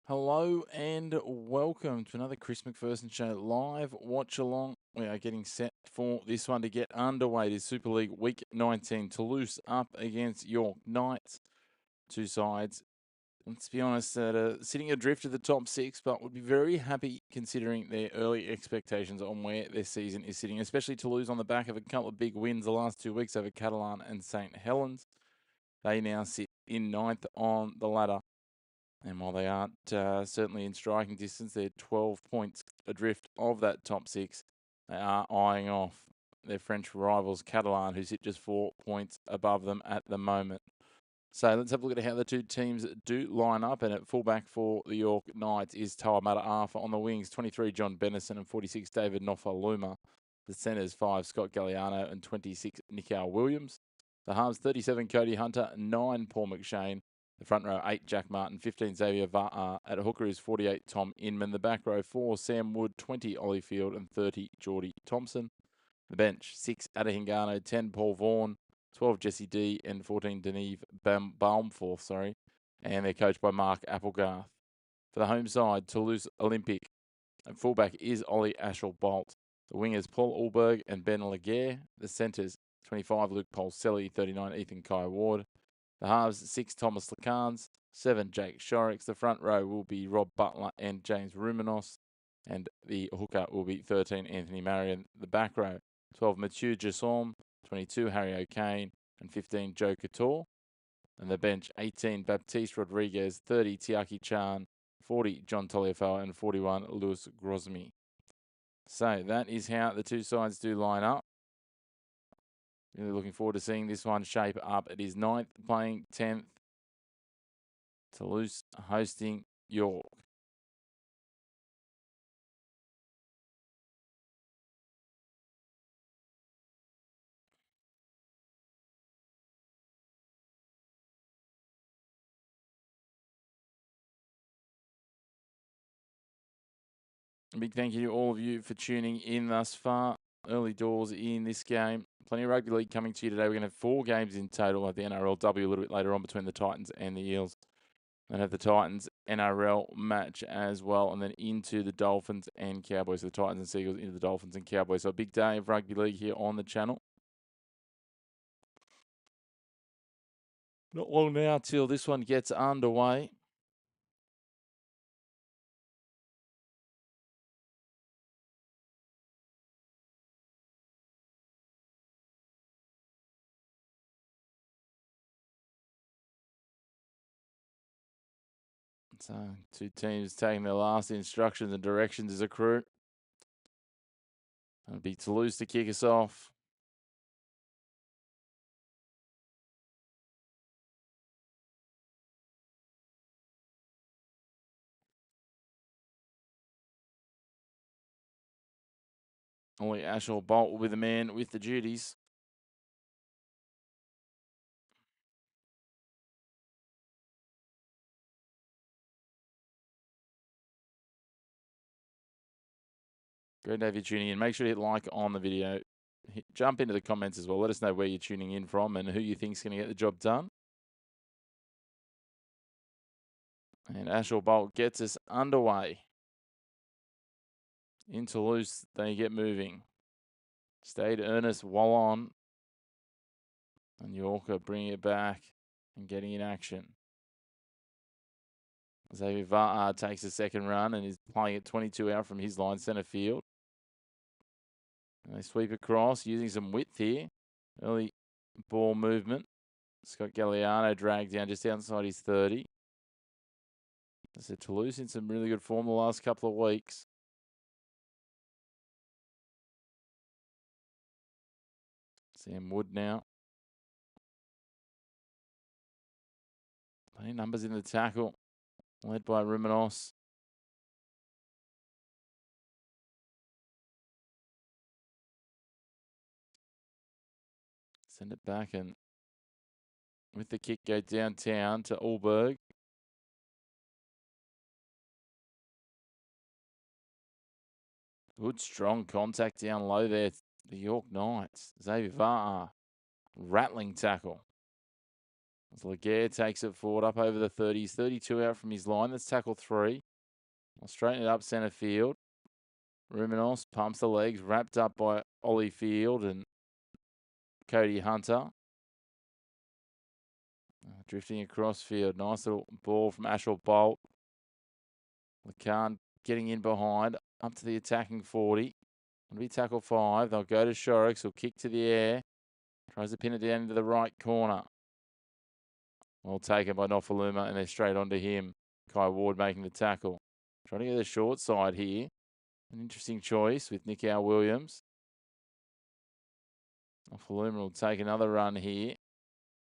Hello and welcome to another Chris McPherson Show live watch along. We are getting set for this one to get underway. This Super League Week 19. Toulouse up against York Knights. Two sides, let's be honest, that are sitting adrift of the top six, but would be very happy considering their early expectations on where their season is sitting, especially Toulouse on the back of a couple of big wins the last 2 weeks over Catalan and St. Helens. They now sit in ninth on the ladder. And while they aren't certainly in striking distance, they're 12 points adrift of that top six. They are eyeing off their French rivals, Catalan, who sit just 4 points above them at the moment. So let's have a look at how the two teams do line up. And at fullback for the York Knights is Tawamata Arthur. On the wings, 23 John Bennison and 46 David Nofaluma. The centres, 5 Scott Galliano and 26 Nickal Williams. The halves, 37 Cody Hunter, 9 Paul McShane. The front row, 8 Jack Martin, 15 Xavier Va'a. At hooker is 48 Tom Inman. The back row, 4 Sam Wood, 20 Ollie Field and 30 Geordie Thompson. The bench, 6 Adahingano, 10 Paul Vaughan, 12 Jesse D and 14 Deneve Baumforth, and they're coached by Mark Applegarth. For the home side, Toulouse Olympique. And fullback is Ollie Ashall-Bolt. The wingers, Paul Ulberg and Ben Laguerre. The centres, 25 Luke Polselli, 39 Ethan Kai Ward. The halves, 6 Thomas Lacans, 7 Jake Shorrocks. The front row will be Rob Butler and James Rumenos. And the hooker will be 13 Anthony Marion. The back row, 12 Mathieu Jassom, 22 Harry O'Kane, and 15 Joe Couture. And the bench, 18 Baptiste Rodriguez, 30 Tiaki Chan, 40 John Toliafoa, and 41 Louis Grosmi. So that is how the two sides do line up. Really looking forward to seeing this one shape up. It is 9th playing 10th. Toulouse hosting York. A big thank you to all of you for tuning in thus far. Early doors in this game. Plenty of rugby league coming to you today. We're going to have 4 games in total at the NRLW a little bit later on between the Titans and the Eels. And have the Titans NRL match as well, and then into the Dolphins and Cowboys. So the Titans and Seagulls into the Dolphins and Cowboys. So a big day of rugby league here on the channel. Not long now till this one gets underway. So two teams taking their last instructions and directions as a crew. It'll be Toulouse to kick us off. Only Ashall-Bolt will be the man with the duties. Great to have you tuning in. Make sure to hit like on the video. Jump into the comments as well. Let us know where you're tuning in from and who you think is going to get the job done. And Ashall-Bolt gets us underway. In Toulouse, they get moving. Stayed Ernest Wallon. And Yorker bringing it back and getting in action. Xavier Va'a takes a second run and is playing it 22 out from his line, centre field. And they sweep across, using some width here. Early ball movement. Scott Galliano dragged down just outside his 30. I said Toulouse in some really good form the last couple of weeks. Sam Wood now. Plenty numbers in the tackle. Led by Rumenos. Send it back and with the kick go downtown to Ulberg. Good strong contact down low there. The York Knights. Xavier Va'a. Rattling tackle. Laguerre takes it forward up over the 30s. 32 out from his line. That's tackle 3. I'll straighten it up centre field. Ruminos pumps the legs, wrapped up by Ollie Field and Cody Hunter. Drifting across field. Nice little ball from Ashwell Bolt. Lacan getting in behind. Up to the attacking 40. It'll be tackle 5. They'll go to Shorrocks. He'll kick to the air. Tries to pin it down into the right corner. Well taken by Nofaluma, and they're straight onto him. Kai Ward making the tackle. Trying to go to the short side here. An interesting choice with Nick Al Williams. Nofaluma will take another run here.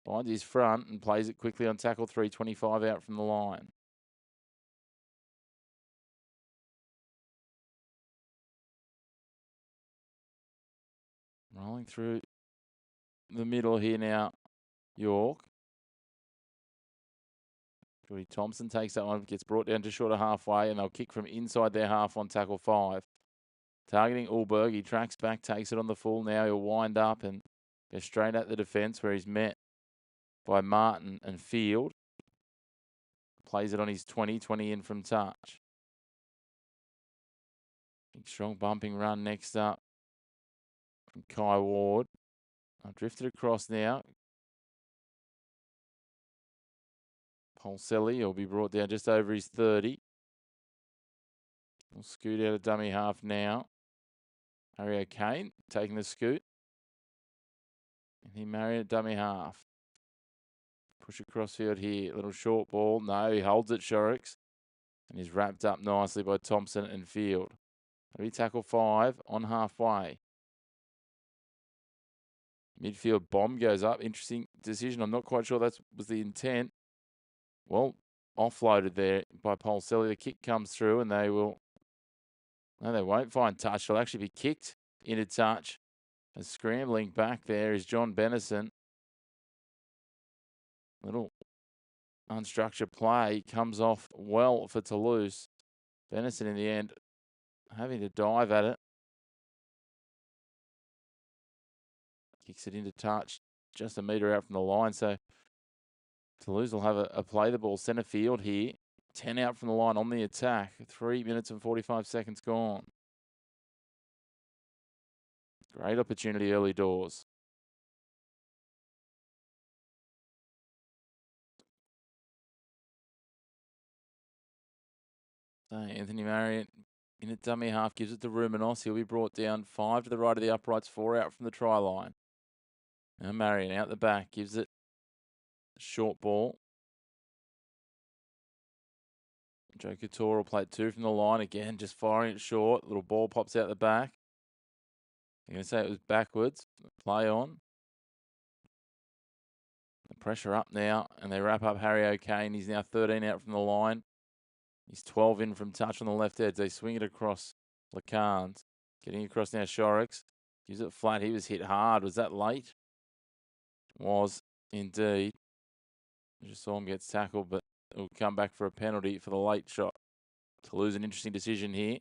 Finds his front and plays it quickly on tackle 3, 25 out from the line. Rolling through the middle here now, York. Cody Thompson takes that one, gets brought down to shorter halfway, and they'll kick from inside their half on tackle 5. Targeting Ulberg, he tracks back, takes it on the full. Now he'll wind up and go straight at the defence where he's met by Martin and Field. Plays it on his 20 in from touch. Big strong bumping run next up from Kai Ward. I've drifted across now. Polselli will be brought down just over his 30. We'll scoot out a dummy half now. Harry O'Kane taking the scoot. And he married a dummy half. Push across field here. Little short ball. No, he holds it, Shorrocks. And he's wrapped up nicely by Thompson and Field. Maybe tackle 5 on halfway. Midfield bomb goes up. Interesting decision. I'm not quite sure that was the intent. Well, offloaded there by Polselli. The kick comes through and they will... No, they won't find touch. They'll actually be kicked into touch. And scrambling back there is John Bennison. Little unstructured play comes off well for Toulouse. Bennison in the end having to dive at it. Kicks it into touch just a metre out from the line. So Toulouse will have a play the ball centre field here. 10 out from the line on the attack. 3 minutes and 45 seconds gone. Great opportunity early doors. So Anthony Marriott in a dummy half gives it to Ruminos. He'll be brought down 5 to the right of the uprights, 4 out from the try line. Now Marion out the back gives it a short ball. Joe Couture will play 2 from the line again, just firing it short. Little ball pops out the back. I'm going to say it was backwards. Play on. The pressure up now, and they wrap up Harry O'Kane. He's now 13 out from the line. He's 12 in from touch on the left edge. They swing it across Lacan's. Getting across now, Shorrocks. Gives it flat. He was hit hard. Was that late? Was indeed. I just saw him get tackled, but it'll come back for a penalty for the late shot. To lose an interesting decision here.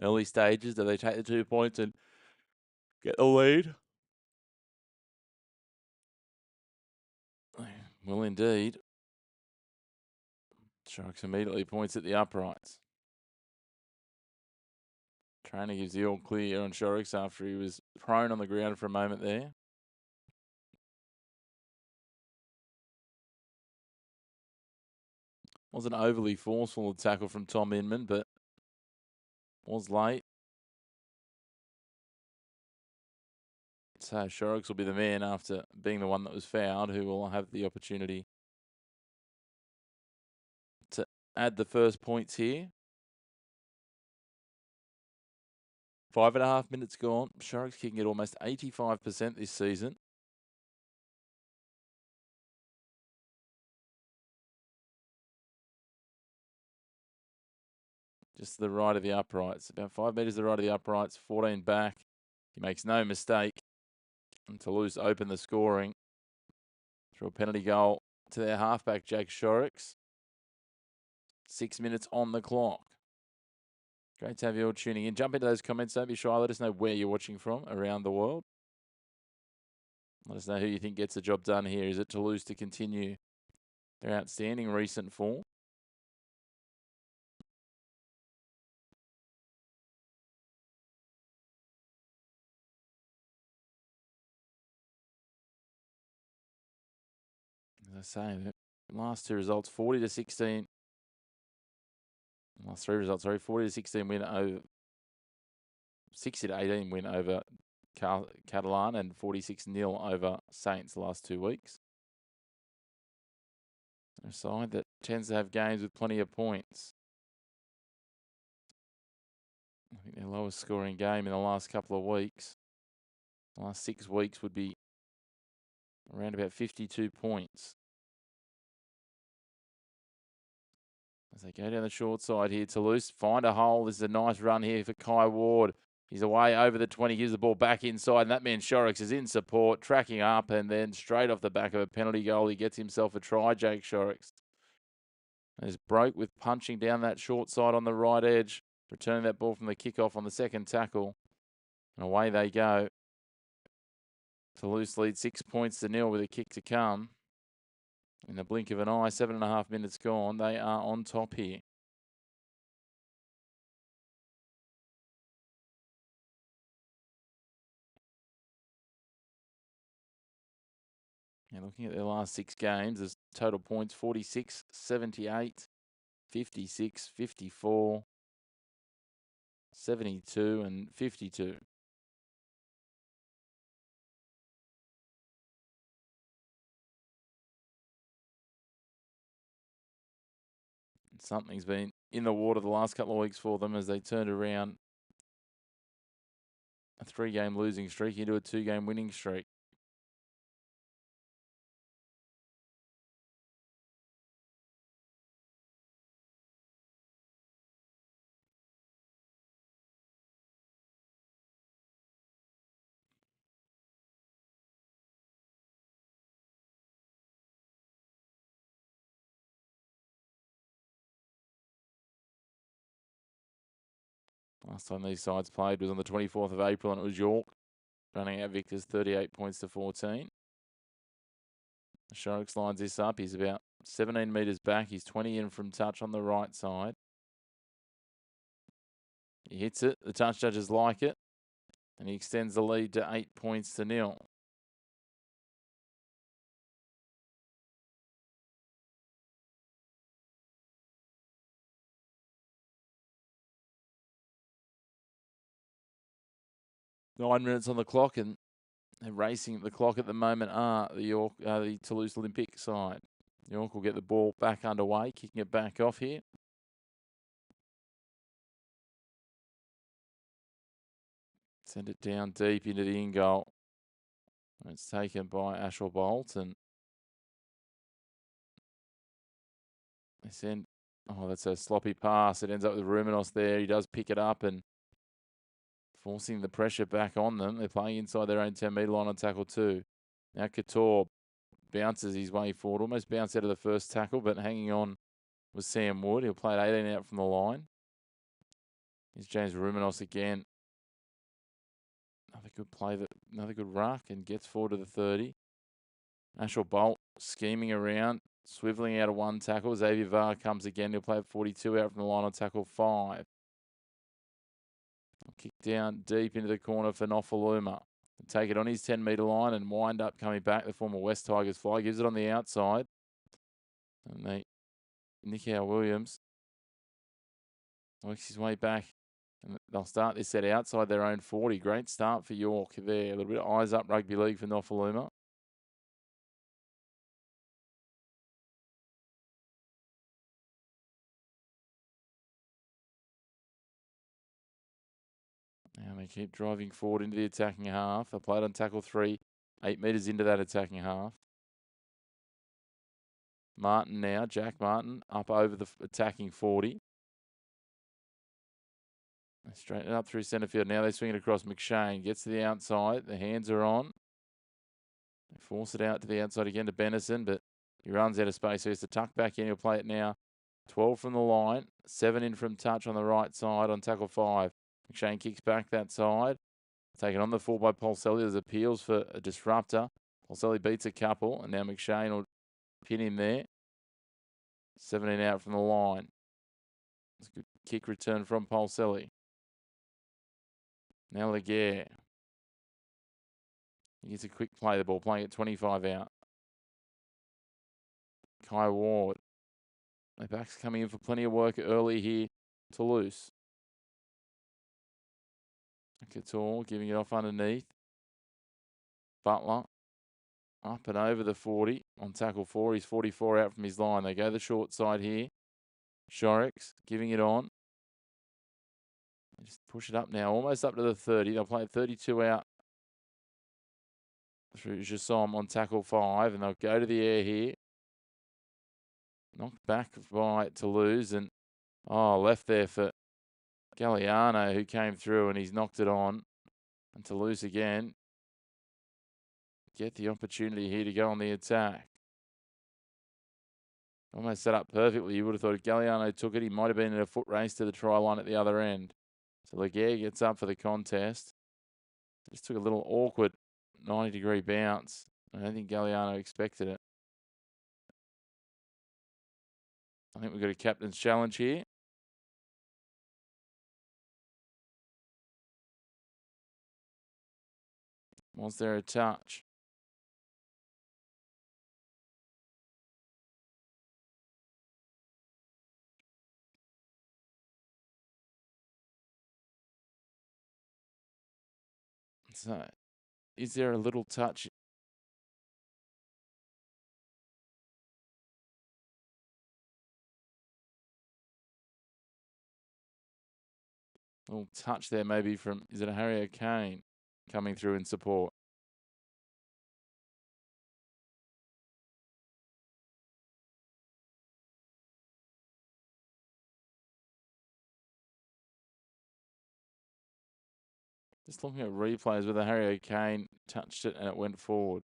Early stages, do they take the 2 points and get the lead? Will indeed. Sharks immediately points at the uprights. Trainer gives the all clear on Shorrocks after he was prone on the ground for a moment there. Wasn't overly forceful a tackle from Tom Inman, but was late. So Shorrocks will be the man after being the one that was fouled, who will have the opportunity to add the first points here. 5.5 minutes gone. Shorrocks kicking at almost 85% this season. Just to the right of the uprights. About 5 metres to the right of the uprights. 14 back. He makes no mistake. And Toulouse open the scoring through a penalty goal to their halfback, Jake Shorrocks. 6 minutes on the clock. Great to have you all tuning in. Jump into those comments. Don't be shy. Let us know where you're watching from around the world. Let us know who you think gets the job done here. Is it Toulouse to continue their outstanding recent form? As I say, the last two results, 40 to 16. Last three results, sorry, 40 to 16 win over 60 to 18 win over Catalan and 46-0 over Saints the last 2 weeks. A side that tends to have games with plenty of points. I think their lowest scoring game in the last couple of weeks, the last 6 weeks, would be around about 52 points. As they go down the short side here, Toulouse find a hole. This is a nice run here for Kai Ward. He's away over the 20, gives the ball back inside, and that man Shorrocks is in support, tracking up, and then straight off the back of a penalty goal, he gets himself a try, Jake Shorrocks. There's Broke with punching down that short side on the right edge, returning that ball from the kickoff on the second tackle. And away they go. Toulouse leads 6 points to 0 with a kick to come. In the blink of an eye, 7.5 minutes gone, they are on top here. And looking at their last 6 games, there's total points 46, 78, 56, 54, 72, and 52. Something's been in the water the last couple of weeks for them as they turned around a 3-game losing streak into a 2-game winning streak. Last time these sides played was on the 24th of April, and it was York running out victors 38 points to 14. Shorrocks lines this up. He's about 17 metres back. He's 20 in from touch on the right side. He hits it. The touch judges like it. And he extends the lead to 8 points to 0. Nine minutes on the clock, and they're racing the clock at the moment are the Toulouse Olympique side. York will get the ball back underway, kicking it back off here. Send it down deep into the in-goal. It's taken by Bolt, and they send, oh, that's a sloppy pass. It ends up with Ruminos there. He does pick it up and forcing the pressure back on them. They're playing inside their own 10-metre line on tackle 2. Now Couture bounces his way forward, almost bounced out of the first tackle, but hanging on was Sam Wood. He'll play at 18 out from the line. Here's James Ruminos again. Another good play, another good ruck, and gets forward to the 30. Bolt scheming around, swiveling out of one tackle. Xavier Var comes again. He'll play at 42 out from the line on tackle 5. Kick down deep into the corner for Nofaluma. Take it on his 10-metre line and wind up coming back. The former West Tigers fly. Gives it on the outside. And Nicky Williams works his way back. And they'll start this set outside their own 40. Great start for York there. A little bit of eyes up rugby league for Nofaluma. And they keep driving forward into the attacking half. They played on tackle 3, 8 metres into that attacking half. Martin now, Jack Martin, up over the attacking 40. They straighten it up through centre field. Now they swing it across. McShane gets to the outside. The hands are on. They force it out to the outside again to Benison, but he runs out of space, so he has to tuck back in. He'll play it now. 12 from the line, 7 in from touch on the right side on tackle 5. McShane kicks back that side. Taken on the full by Paul Selly. There's appeals for a disruptor. Polselli beats a couple, and now McShane will pin him there. 17 out from the line. It's a good kick return from Polselli. Now Laguerre. He gets a quick play the ball, playing at 25 out. Kai Ward. The back's coming in for plenty of work early here. Toulouse. Couture giving it off underneath. Butler up and over the 40 on tackle 4. He's 44 out from his line. They go the short side here. Shorix giving it on. They just push it up now, almost up to the 30. They'll play 32 out through Jassom on tackle 5, and they'll go to the air here. Knocked back by Toulouse, and left there for Galliano, who came through, and he's knocked it on. And Toulouse again get the opportunity here to go on the attack. Almost set up perfectly. You would have thought if Galliano took it, he might have been in a foot race to the try line at the other end. So Laguerre gets up for the contest. Just took a little awkward 90-degree bounce. I don't think Galliano expected it. I think we've got a captain's challenge here. Was there a touch? So, is there a little touch? A little touch there maybe from, is it a Harry O'Kane coming through in support? Just looking at replays where the Harry O'Kane touched it and it went forward.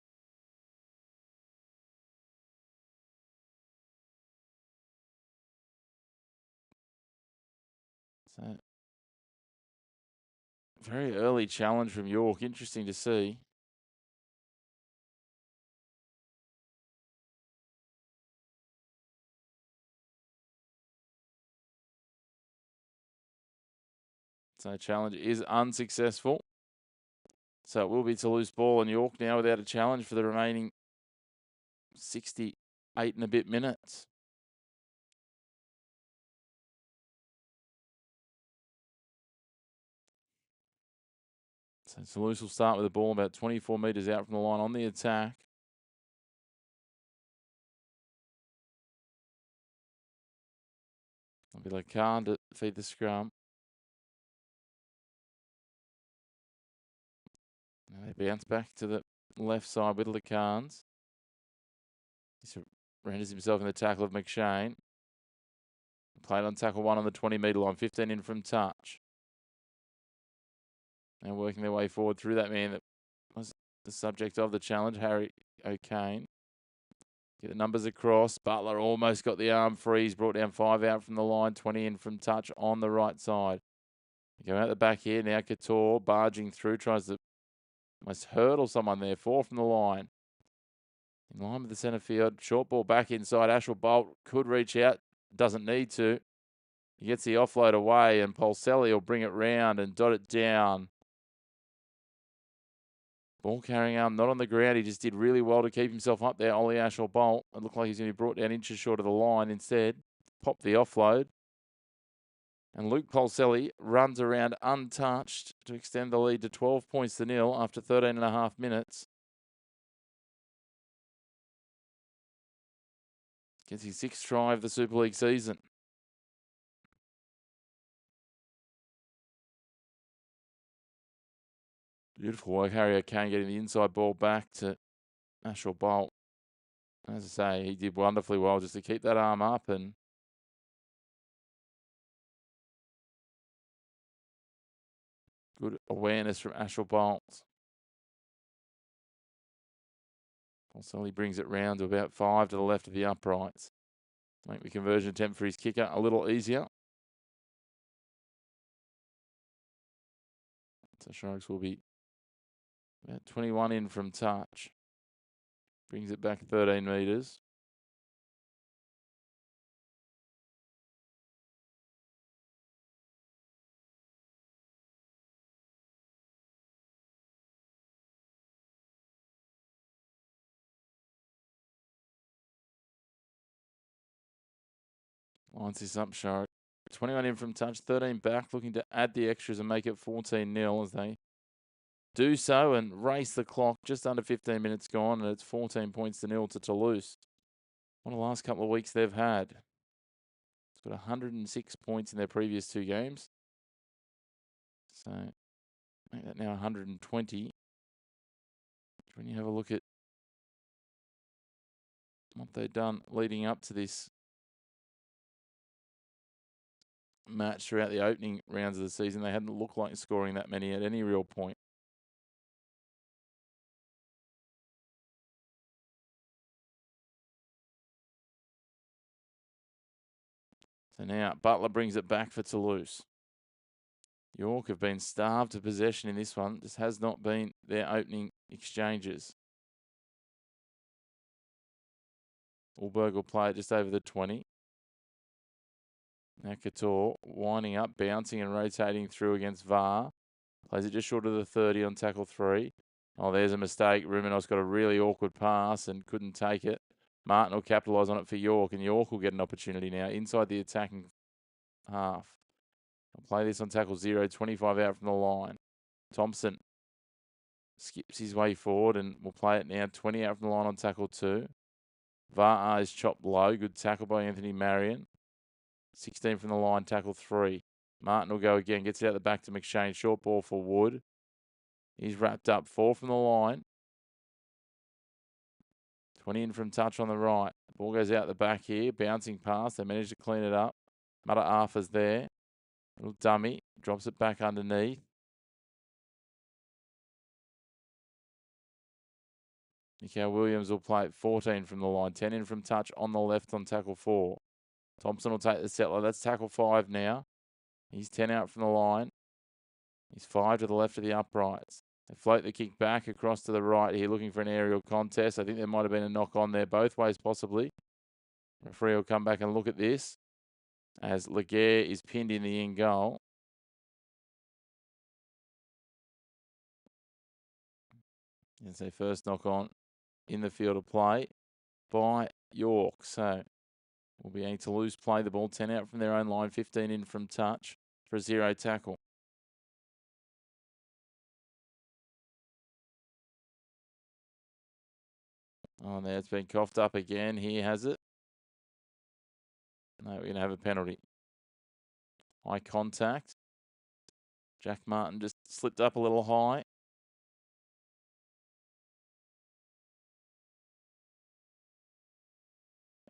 So, very early challenge from York. Interesting to see. So challenge is unsuccessful. So it will be Toulouse ball, and York now without a challenge for the remaining 68 and a bit minutes. So Toulouse will start with the ball about 24 metres out from the line on the attack. It'll be Lacan to feed the scrum. Now they bounce back to the left side with Lacans. He surrenders himself in the tackle of McShane. Played on tackle 1 on the 20-metre line, 15 in from touch. Now working their way forward through that man that was the subject of the challenge, Harry O'Kane. Get the numbers across. Butler almost got the arm free. He's brought down 5 out from the line, 20 in from touch on the right side. Go out the back here. Now Couture barging through, tries to almost hurdle someone there. 4 from the line. In line with the centre field. Short ball back inside. Ashwell Bolt could reach out. Doesn't need to. He gets the offload away, and Polselli will bring it round and dot it down. Ball carrying arm not on the ground. He just did really well to keep himself up there. Ollie Ashwell Bolt. It looked like he's going to be brought down inches short of the line instead. Popped the offload. And Luke Polselli runs around untouched to extend the lead to 12 points to nil after 13 and a half minutes. Gets his 6th try of the Super League season. Beautiful work. Harry O'Kane getting the inside ball back to Ashwell Bolt. As I say, he did wonderfully well just to keep that arm up, and good awareness from Ashwell Bolt. Also, he brings it round to about 5 to the left of the uprights. Make the conversion attempt for his kicker a little easier. So Sharks will be about 21 in from touch. Brings it back 13 metres. Lines this up, Shark. 21 in from touch, 13 back, looking to add the extras and make it 14-0 as they do so and race the clock. Just under 15 minutes gone, and it's 14 points to 0 to Toulouse. One of the last couple of weeks they've had. It's got 106 points in their previous 2 games. So make that now 120. When you have a look at what they've done leading up to this match throughout the opening rounds of the season, they hadn't looked like scoring that many at any real point. So now Butler brings it back for Toulouse. York have been starved of possession in this one. This has not been their opening exchanges. Ulberg will play it just over the 20. Now Couture winding up, bouncing and rotating through against VAR. Plays it just short of the 30 on tackle 3. Oh, there's a mistake. Ruminos got a really awkward pass and couldn't take it. Martin will capitalise on it for York, and York will get an opportunity now inside the attacking half. I'll play this on tackle 0, 25 out from the line. Thompson skips his way forward and will play it now 20 out from the line on tackle 2. VAR is chopped low. Good tackle by Anthony Marion. 16 from the line, tackle 3. Martin will go again, gets it out the back to McShane. Short ball for Wood. He's wrapped up 4 from the line. 20 in from touch on the right. Ball goes out the back here, bouncing past. They manage to clean it up. Mata Arfa's there. Little dummy, drops it back underneath. Mikhail Williams will play it 14 from the line. 10 in from touch on the left on tackle 4. Thompson will take the settler. That's tackle 5 now. He's 10 out from the line. He's 5 to the left of the uprights. They float the kick back across to the right here, looking for an aerial contest. I think there might have been a knock on there both ways, possibly. Referee will come back and look at this as Laguerre is pinned in the in goal. It's their first knock on in the field of play by York. So we'll be able to Toulouse play the ball 10 out from their own line, 15 in from touch for a 0 tackle. Oh, there it's been coughed up again. Here has it. No, we're going to have a penalty. High contact. Jack Martin just slipped up a little high.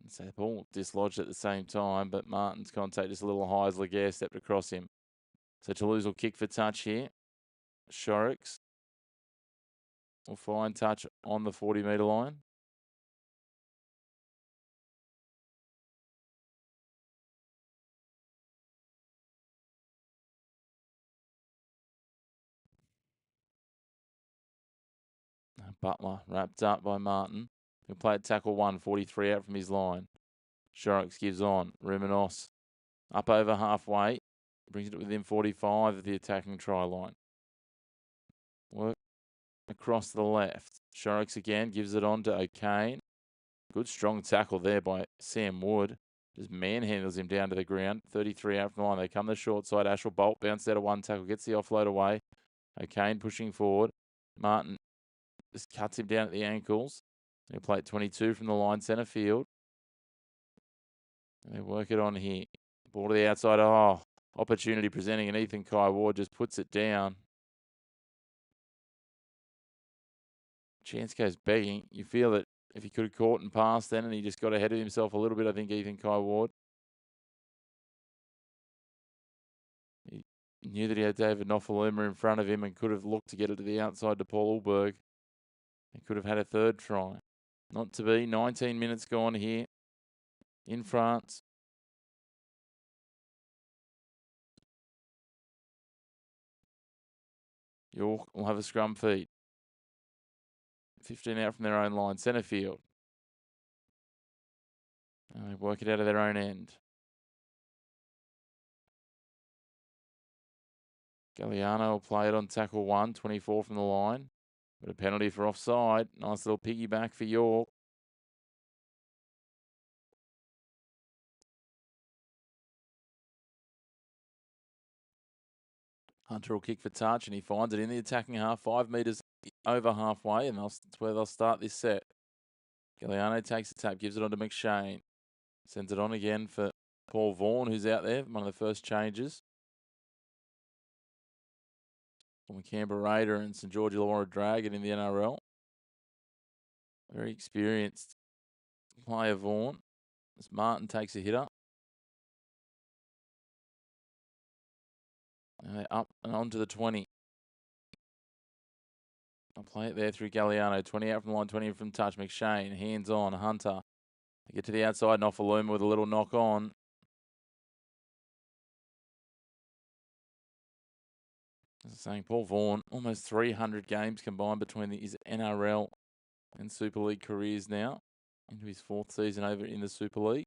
And so the ball dislodged at the same time, but Martin's contact just a little high as Laguerre stepped across him. So Toulouse will kick for touch here. Shorrocks will find touch on the 40-metre line. Butler wrapped up by Martin. He'll play at tackle 1, 43 out from his line. Shorrocks gives on. Ruminos up over halfway. Brings it within 45 of the attacking try line. Work across to the left. Shorrocks again gives it on to O'Kane. Good strong tackle there by Sam Wood. Just manhandles him down to the ground. 33 out from the line. They come the short side. Ashwell Bolt bounced out of one tackle. Gets the offload away. O'Kane pushing forward. Martin just cuts him down at the ankles. He'll play at 22 from the line, centre field. And they work it on here. Ball to the outside. Oh, opportunity presenting, and Ethan Kai Ward just puts it down. Chance goes begging. You feel that if he could have caught and passed then, and he just got ahead of himself a little bit, I think Ethan Kai Ward. He knew that he had David Nofaluma in front of him and could have looked to get it to the outside to Paul Ulberg. He could have had a third try. Not to be. 19 minutes gone here in France. York will have a scrum feed. 15 out from their own line, centre field. And they work it out of their own end. Galliano will play it on tackle 1, 24 from the line. But a penalty for offside. Nice little piggyback for York. Hunter will kick for touch, and he finds it in the attacking half, 5 metres over halfway, and that's where they'll start this set. Galliano takes the tap, gives it on to McShane. Sends it on again for Paul Vaughan, who's out there, one of the first changes. From Canberra Raider and St George Illawarra Dragon in the NRL. Very experienced player, Vaughan. As Martin takes a hitter. And they're up and on to the 20. I'll play it there through Galliano. 20 out from the line, 20 in from touch. McShane, hands on. Hunter. They get to the outside and off Aluma with a little knock on. As I was saying, Paul Vaughan, almost 300 games combined between his NRL and Super League careers now. Into his 4th season over in the Super League.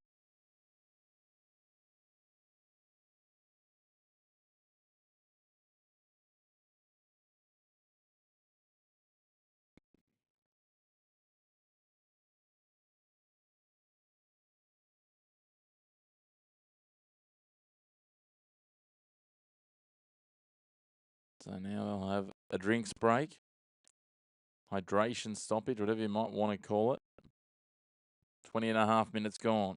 So now they'll have a drinks break, hydration stoppage, whatever you might want to call it. 20.5 minutes gone.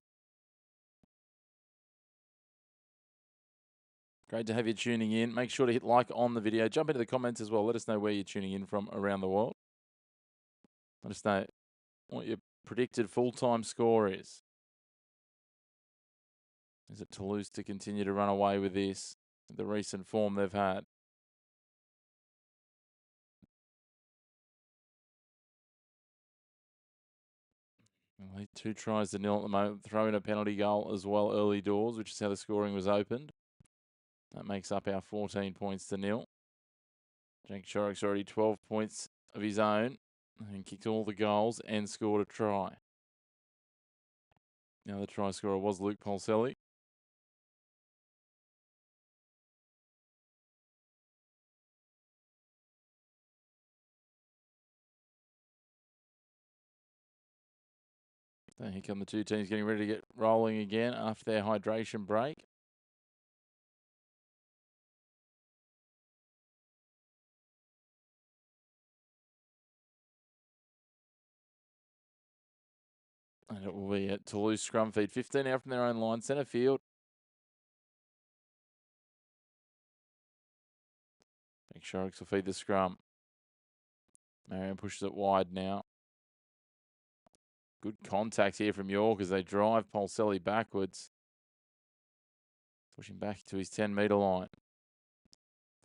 Great to have you tuning in. Make sure to hit like on the video. Jump into the comments as well. Let us know where you're tuning in from around the world. Let us know what your predicted full-time score is. Is it Toulouse to continue to run away with this, the recent form they've had? Well, 2 tries to nil at the moment. Throw in a penalty goal as well early doors, which is how the scoring was opened. That makes up our 14 points to nil. Jake Shorrock's already 12 points of his own and kicked all the goals and scored a try. Now the try scorer was Luke Polselli. So here come the 2 teams getting ready to get rolling again after their hydration break. And it will be at Toulouse scrum feed. 15 out from their own line, centre field. Big Sharks will feed the scrum. Marion pushes it wide now. Good contact here from York as they drive Polselli backwards. Pushing back to his 10-metre line.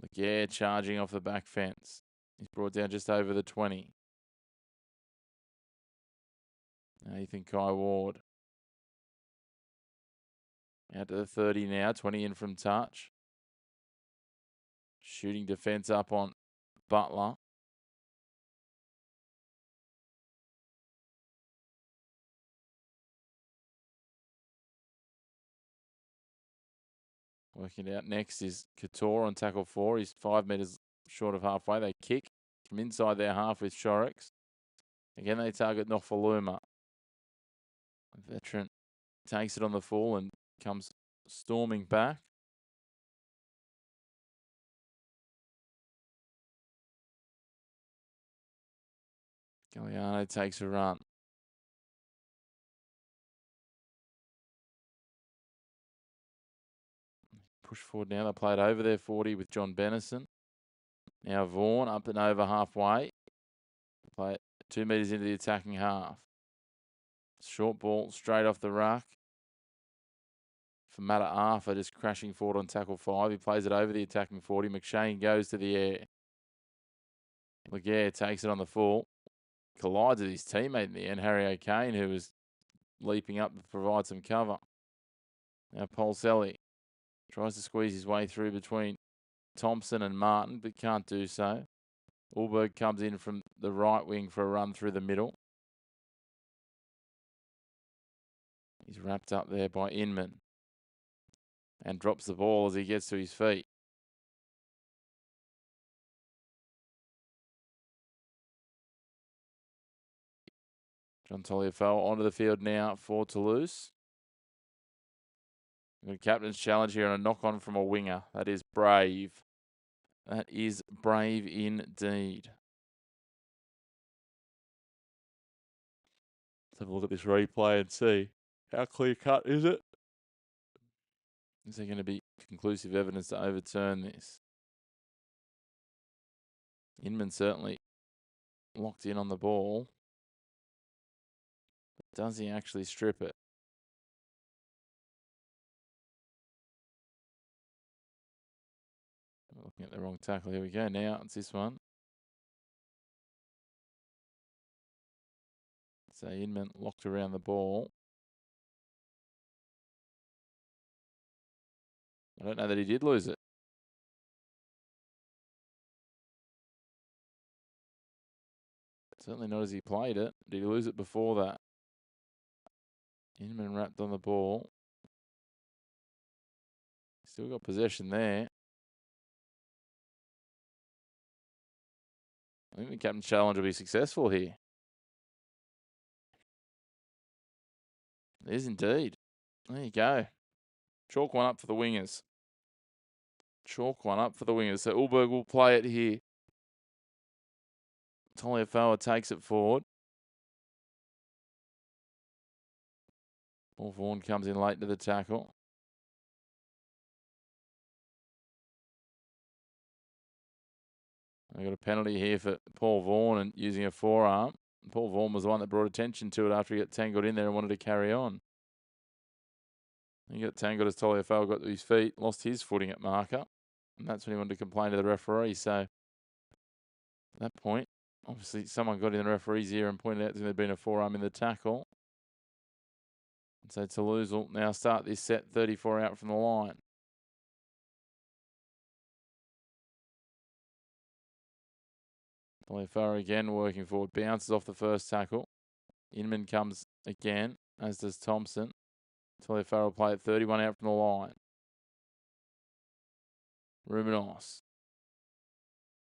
Laguerre charging off the back fence. He's brought down just over the 20. Now Ethan Kai Ward. Out to the 30 now, 20 in from touch. Shooting defence up on Butler. Working it out next is Couture on tackle 4. He's 5 metres short of halfway. They kick from inside their half with Shorrocks. Again, they target Nofaluma. A veteran takes it on the full and comes storming back. Galliano takes a run. Push forward now. They play it over their 40 with John Bennison. Now Vaughan up and over halfway. Play it 2 metres into the attacking half. Short ball straight off the ruck. For Matta Arthur just crashing forward on tackle 5. He plays it over the attacking 40. McShane goes to the air. Laguerre takes it on the full. Collides with his teammate in the end, Harry O'Kane, who was leaping up to provide some cover. Now Polselli tries to squeeze his way through between Thompson and Martin, but can't do so. Ulberg comes in from the right wing for a run through the middle. He's wrapped up there by Inman and drops the ball as he gets to his feet. John Taliaferro onto the field now for Toulouse. Good captain's challenge here and a knock on from a winger. That is brave. That is brave indeed. Let's have a look at this replay and see how clear cut is it. Is there going to be conclusive evidence to overturn this? Inman certainly locked in on the ball. But does he actually strip it? We're looking at the wrong tackle. Here we go now. It's this one. So Inman locked around the ball. I don't know that he did lose it. Certainly not as he played it. Did he lose it before that? Inman wrapped on the ball. Still got possession there. I think the captain's challenge will be successful here. It is indeed. There you go. Chalk one up for the wingers. Chalk one up for the wingers. So Ulberg will play it here. Taliaferro takes it forward. Paul Vaughan comes in late to the tackle. They got a penalty here for Paul Vaughan and using a forearm. Paul Vaughan was the one that brought attention to it after he got tangled in there and wanted to carry on. He got tangled as Taliaferro got to his feet, lost his footing at marker. And that's when he wanted to complain to the referee. So at that point, obviously someone got in the referee's ear and pointed out there's been a forearm in the tackle. And so Toulouse will now start this set 34 out from the line. Taliaferro again working forward, bounces off the first tackle. Inman comes again, as does Thompson. Taliaferro will play at 31 out from the line. Rumenos.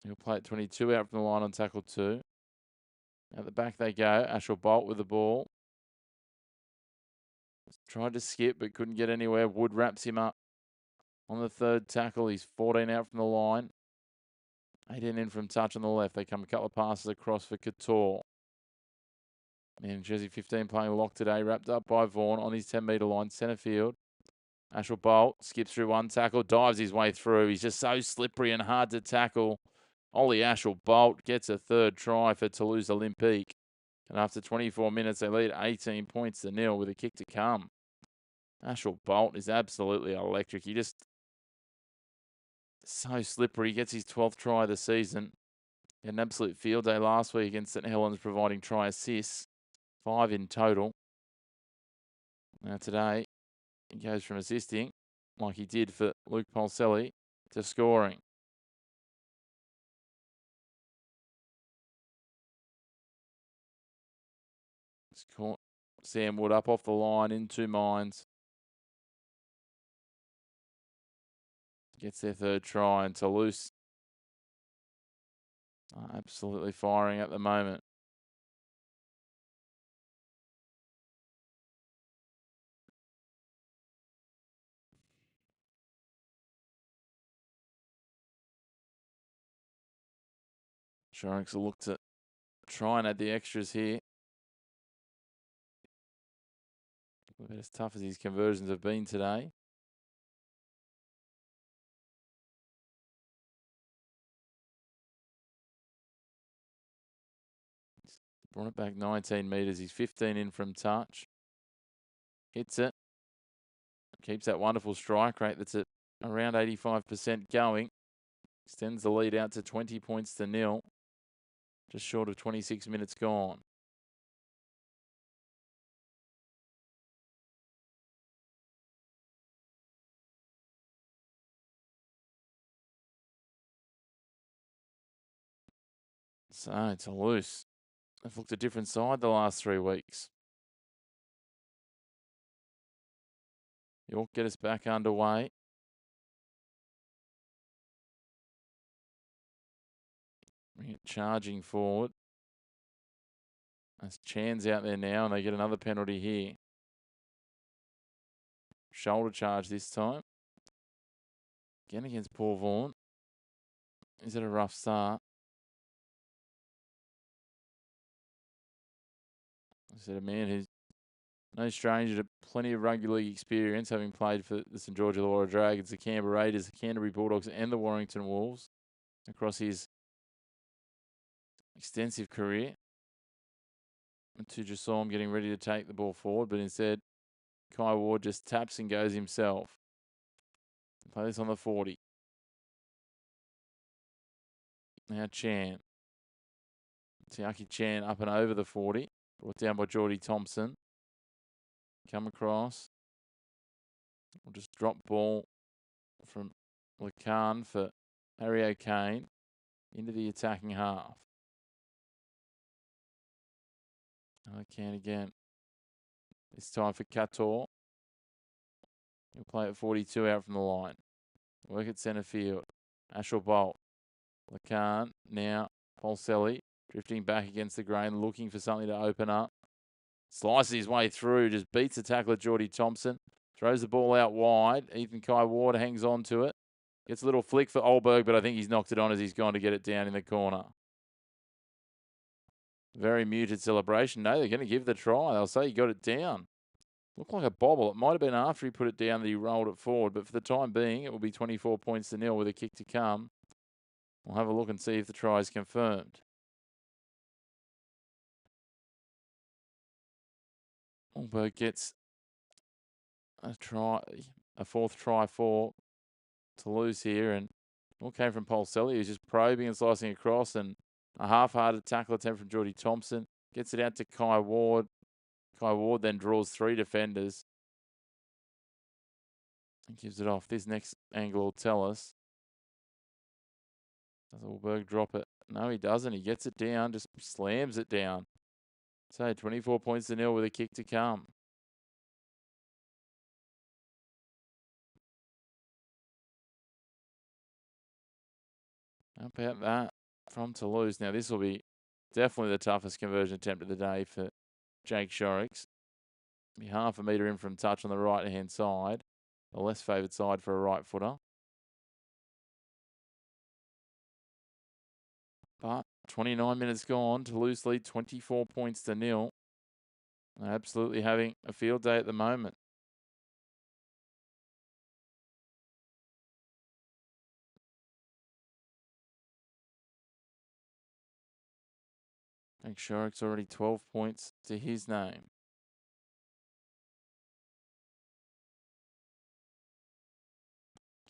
He'll play at 22 out from the line on tackle 2. At the back they go. Ashel Bolt with the ball. Tried to skip but couldn't get anywhere. Wood wraps him up on the third tackle. He's 14 out from the line. 18 in from touch on the left. They come a couple of passes across for Couture. Man, jersey 15 playing lock today. Wrapped up by Vaughan on his 10-metre line. Centre field. Ashel Bolt skips through one tackle. Dives his way through. He's just so slippery and hard to tackle. Ollie Ashel Bolt gets a third try for Toulouse Olympique. And after 24 minutes, they lead 18 points to nil with a kick to come. Ashel Bolt is absolutely electric. He just so slippery. He gets his 12th try of the season. He had an absolute field day last week against St Helens, providing try assists. 5 in total. Now today, he goes from assisting, like he did for Luke Polselli, to scoring. It's caught Sam Wood up off the line in 2 minds. Gets their third try, and Toulouse are absolutely firing at the moment. Sharks will look to try and add the extras here. But as tough as his conversions have been today. Brought it back 19 metres. He's 15 in from touch. Hits it. Keeps that wonderful strike rate that's at around 85% going. Extends the lead out to 20 points to nil. Just short of 26 minutes gone. So Toulouse, they've looked a different side the last 3 weeks. York get us back underway. Bring it charging forward. As Chan's out there now, and they get another penalty here. Shoulder charge this time. Again against Paul Vaughan. Is it a rough start? Is it a man who's no stranger to plenty of rugby league experience, having played for the St George Illawarra Dragons, the Canberra Raiders, the Canterbury Bulldogs, and the Warrington Wolves across his extensive career. And two just saw him getting ready to take the ball forward, but instead, Kai Ward just taps and goes himself. Play this on the 40. Now Chan. Tiaki Chan up and over the 40. Brought down by Geordie Thompson. Come across. We'll just drop ball from Lacan for Harry O'Kane into the attacking half. O'Kane again. This time for Cator. He'll play at 42 out from the line. Work at centre field. Ashel Bolt. Lacan now. Polselli drifting back against the grain, looking for something to open up. Slices his way through, just beats the tackler Geordie Thompson. Throws the ball out wide. Ethan Kai Ward hangs on to it. Gets a little flick for Olberg, but I think he's knocked it on as he's gone to get it down in the corner. Very muted celebration. No, they're going to give the try. They'll say he got it down. Looked like a bobble. It might have been after he put it down that he rolled it forward, but for the time being, it will be 24 points to nil with a kick to come. We'll have a look and see if the try is confirmed. Olberg gets a try, a fourth try for Toulouse here, and all came from Polselli, who's just probing and slicing across, and a half-hearted tackle attempt from Geordie Thompson. Gets it out to Kai Ward. Kai Ward then draws 3 defenders and gives it off. This next angle will tell us. Does Olberg drop it? No, he doesn't. He gets it down, just slams it down. So 24 points to nil with a kick to come. How about that from Toulouse? Now, this will be definitely the toughest conversion attempt of the day for Jake Shorrocks. Be half a metre in from touch on the right-hand side. The less favoured side for a right footer. But 29 minutes gone. Toulouse lead 24 points to nil. They're absolutely having a field day at the moment. Jake Shorrocks already 12 points to his name.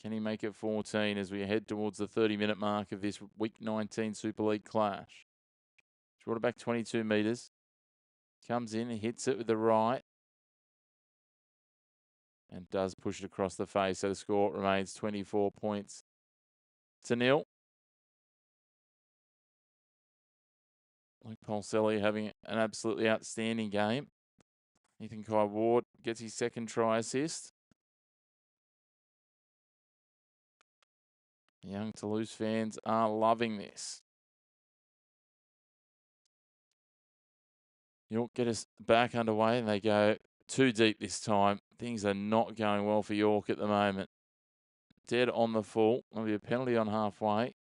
Can he make it 14 as we head towards the 30-minute mark of this Week 19 Super League clash? Brought it back 22 metres. Comes in, hits it with the right. And does push it across the face. So the score remains 24 points to nil. Luke Polselli having an absolutely outstanding game. Ethan Kai Ward gets his second try assist. Young Toulouse fans are loving this. York get us back underway and they go too deep this time. Things are not going well for York at the moment. Dead on the full. There'll be a penalty on halfway.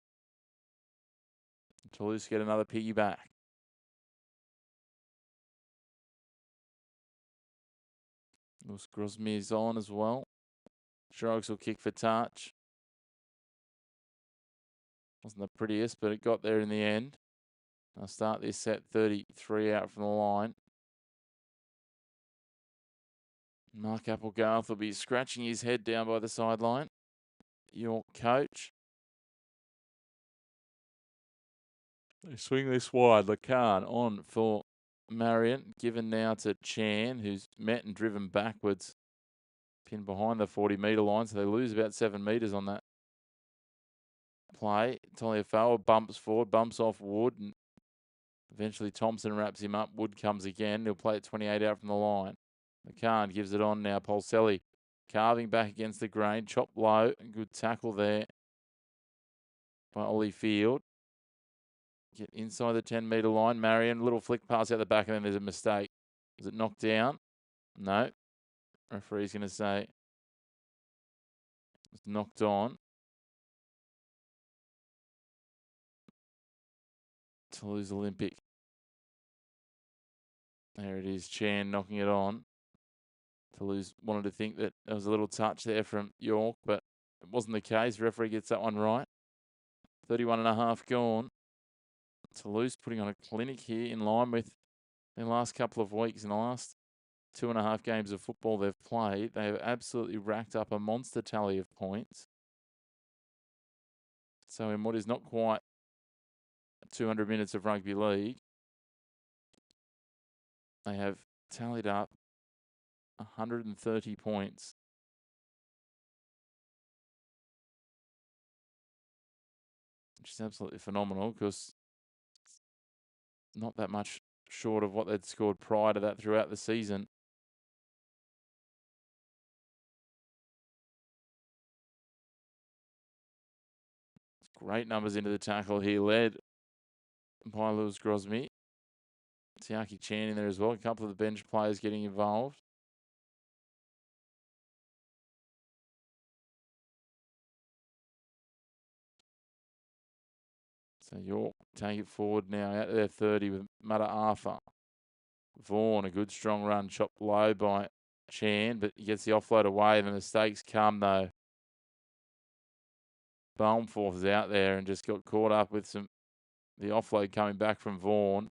Toulouse get another piggyback. Lewis Grosmire's on as well. Shorrocks will kick for touch. Wasn't the prettiest, but it got there in the end. I'll start this set 33 out from the line. Mark Applegarth will be scratching his head down by the sideline. York coach. They swing this wide. Lacan on for Marion. Given now to Chan, who's met and driven backwards. Pinned behind the 40-metre line, so they lose about 7 metres on that play. Taliafoa bumps forward, bumps off Wood, and Eventually, Thompson wraps him up. Wood comes again. He'll play it 28 out from the line. McCann gives it on now. Polselli carving back against the grain. Chop low. Good tackle there by Ollie Field. Get inside the 10-metre line. Marion, little flick pass out the back, and then there's a mistake. Is it knocked down? No. Referee's going to say it's knocked on. Toulouse Olympique. There it is. Chan knocking it on. Toulouse wanted to think that there was a little touch there from York, but it wasn't the case. Referee gets that one right. 31 and a half gone. Toulouse putting on a clinic here in line with their last couple of weeks. In the last 2.5 games of football they've played, they have absolutely racked up a monster tally of points. So in what is not quite 200 minutes of rugby league, they have tallied up 130 points. Which is absolutely phenomenal, because it's not that much short of what they'd scored prior to that throughout the season. Great numbers into the tackle here, led by Lewis Grosmy. Tiaki Chan in there as well. A couple of the bench players getting involved. So York take it forward now out to their 30 with Mata Arfa. Vaughan, a good strong run, chopped low by Chan, but he gets the offload away. The mistakes come though. Boneforth is out there and just got caught up with the offload coming back from Vaughan.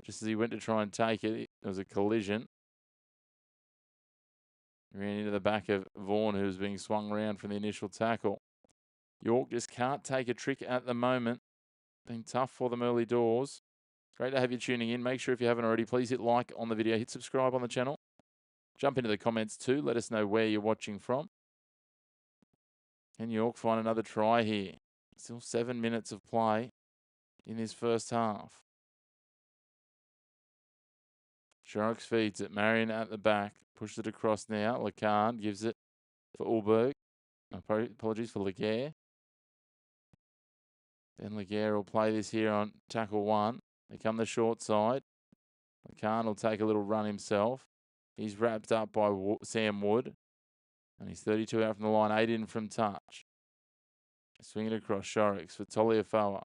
Just as he went to try and take it, there was a collision. Ran into the back of Vaughan, who was being swung around from the initial tackle. York just can't take a trick at the moment. Been tough for them early doors. Great to have you tuning in. Make sure if you haven't already, please hit like on the video. Hit subscribe on the channel. Jump into the comments too. Let us know where you're watching from. Can York find another try here? Still 7 minutes of play in this first half. Sharks feeds it. Marion at the back. Pushes it across now. Lacan gives it for Ulberg. Apologies for Laguerre. Then Laguerre will play this here on tackle 1. They come the short side. Lacan will take a little run himself. He's wrapped up by Sam Wood. And he's 32 out from the line, 8 in from touch. Swing it across Shorrocks for Toliafoa.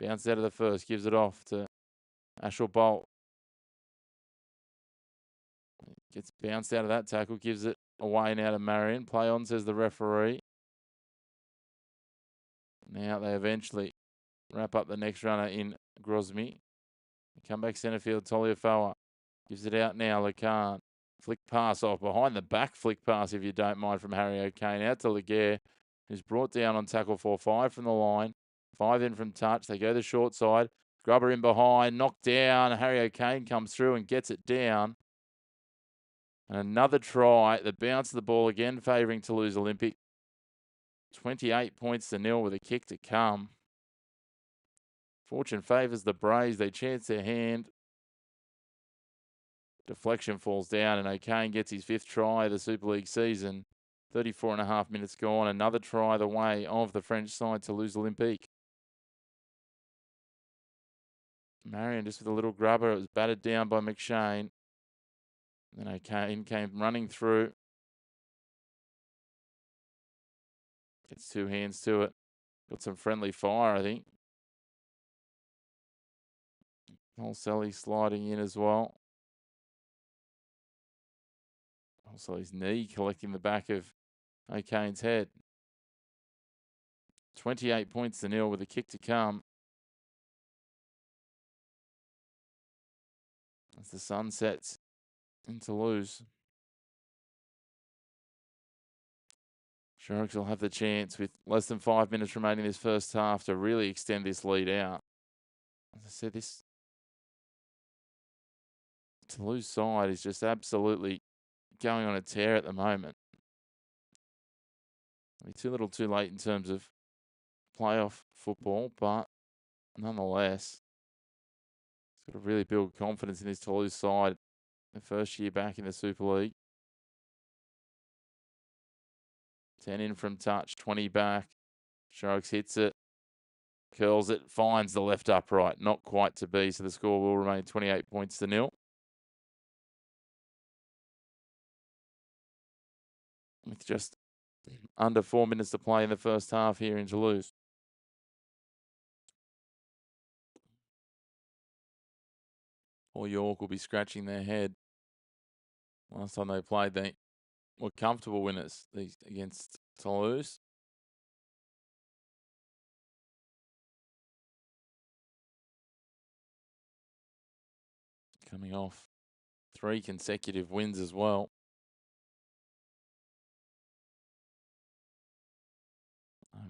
Bounced out of the first, gives it off to Ashel Bolt. Gets bounced out of that tackle, gives it away now to Marion. Play on, says the referee. Now they eventually wrap up the next runner in Grosmy. Come back centre field, Toliafoa. Gives it out now, Lacan. Flick pass off, behind the back flick pass, if you don't mind, from Harry O'Kane. Out to Laguerre, who's brought down on tackle 4-5 from the line. 5 in from touch. They go the short side. Grubber in behind, knocked down. Harry O'Kane comes through and gets it down. And another try. The bounce of the ball again favouring Toulouse Olympique. 28 points to 0 with a kick to come. Fortune favours the Braves. They chance their hand. Deflection falls down and O'Kane gets his 5th try of the Super League season. 34.5 minutes gone. Another try the way of the French side, Toulouse Olympique. Marion just with a little grubber. It was battered down by McShane. Then O'Kane came running through. Gets 2 hands to it. Got some friendly fire, I think. Polselli sliding in as well. Also his knee collecting the back of O'Kane's head. 28 points to 0 with a kick to come. As the sun sets in Toulouse. Sharks will have the chance with less than 5 minutes remaining in this first half to really extend this lead out. As I said, this Toulouse side is just absolutely going on a tear at the moment. It'll be too little too late in terms of playoff football, but nonetheless, He's got to really build confidence in this Toulouse side. The first year back in the Super League. 10 in from touch, 20 back. Strokes hits it, curls it, finds the left upright. Not quite to be, so the score will remain 28 points to 0. With just under 4 minutes to play in the first half here in Toulouse. Or York will be scratching their head. Last time they played, they were comfortable winners against Toulouse. Coming off 3 consecutive wins as well.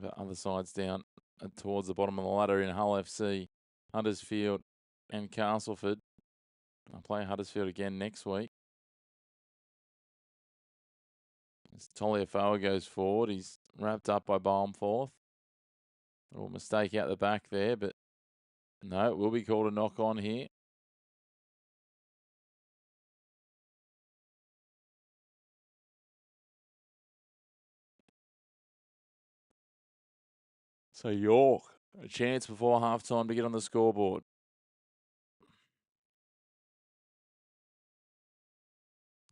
The other sides down towards the bottom of the ladder in Hull FC, Huddersfield and Castleford. I'll play Huddersfield again next week. As Toliafoa goes forward, he's wrapped up by Balmforth. A little mistake out the back there, but no, it will be called a knock on here. So York, a chance before halftime to get on the scoreboard.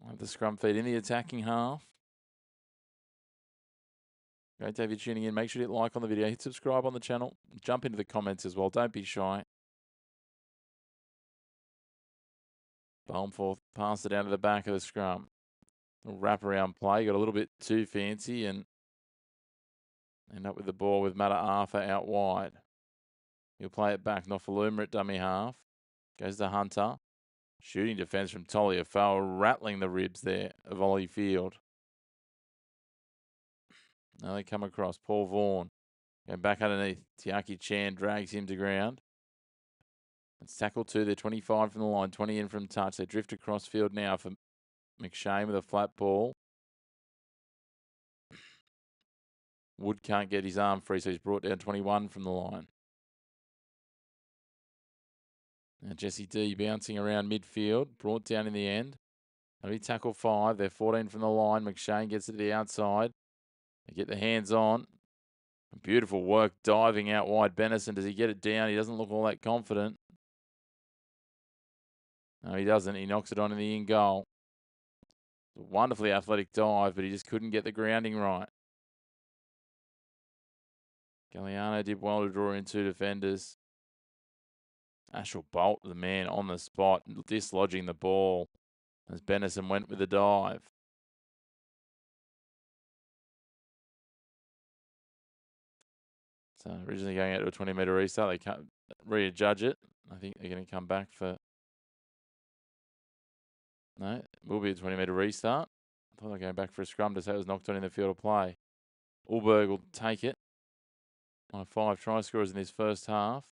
Have the scrum feed in the attacking half. Great to have you tuning in. Make sure you hit like on the video, hit subscribe on the channel, jump into the comments as well. Don't be shy. Balmforth passed it out to the back of the scrum. A wraparound play, got a little bit too fancy and end up with the ball with Mata Arthur out wide. He'll play it back. Nofaluma at dummy half. Goes to Hunter. Shooting defence from Toliafoa, rattling the ribs there of Ollie Field. Now they come across. Paul Vaughan going back underneath. Tiaki Chan drags him to ground. It's tackle 2. They're 25 from the line, 20 in from touch. They drift across field now for McShane with a flat ball. Wood can't get his arm free, so he's brought down 21 from the line. Now Jesse D bouncing around midfield, brought down in the end. That'll be tackle 5. They're 14 from the line. McShane gets it to the outside. They get the hands on. Beautiful work diving out wide. Benison, does he get it down? He doesn't look all that confident. No, he doesn't. He knocks it on in the in goal. It's a wonderfully athletic dive, but he just couldn't get the grounding right. Galliano did well to draw in 2 defenders. Ashel Bolt, the man on the spot, dislodging the ball as Benison went with the dive. So originally going out to a 20-metre restart, they can't re-adjudge it. I think they're going to come back for... No, it will be a 20-metre restart. I thought they were going back for a scrum to say it was knocked on in the field of play. Ulberg will take it. On 5 try scorers in this first half.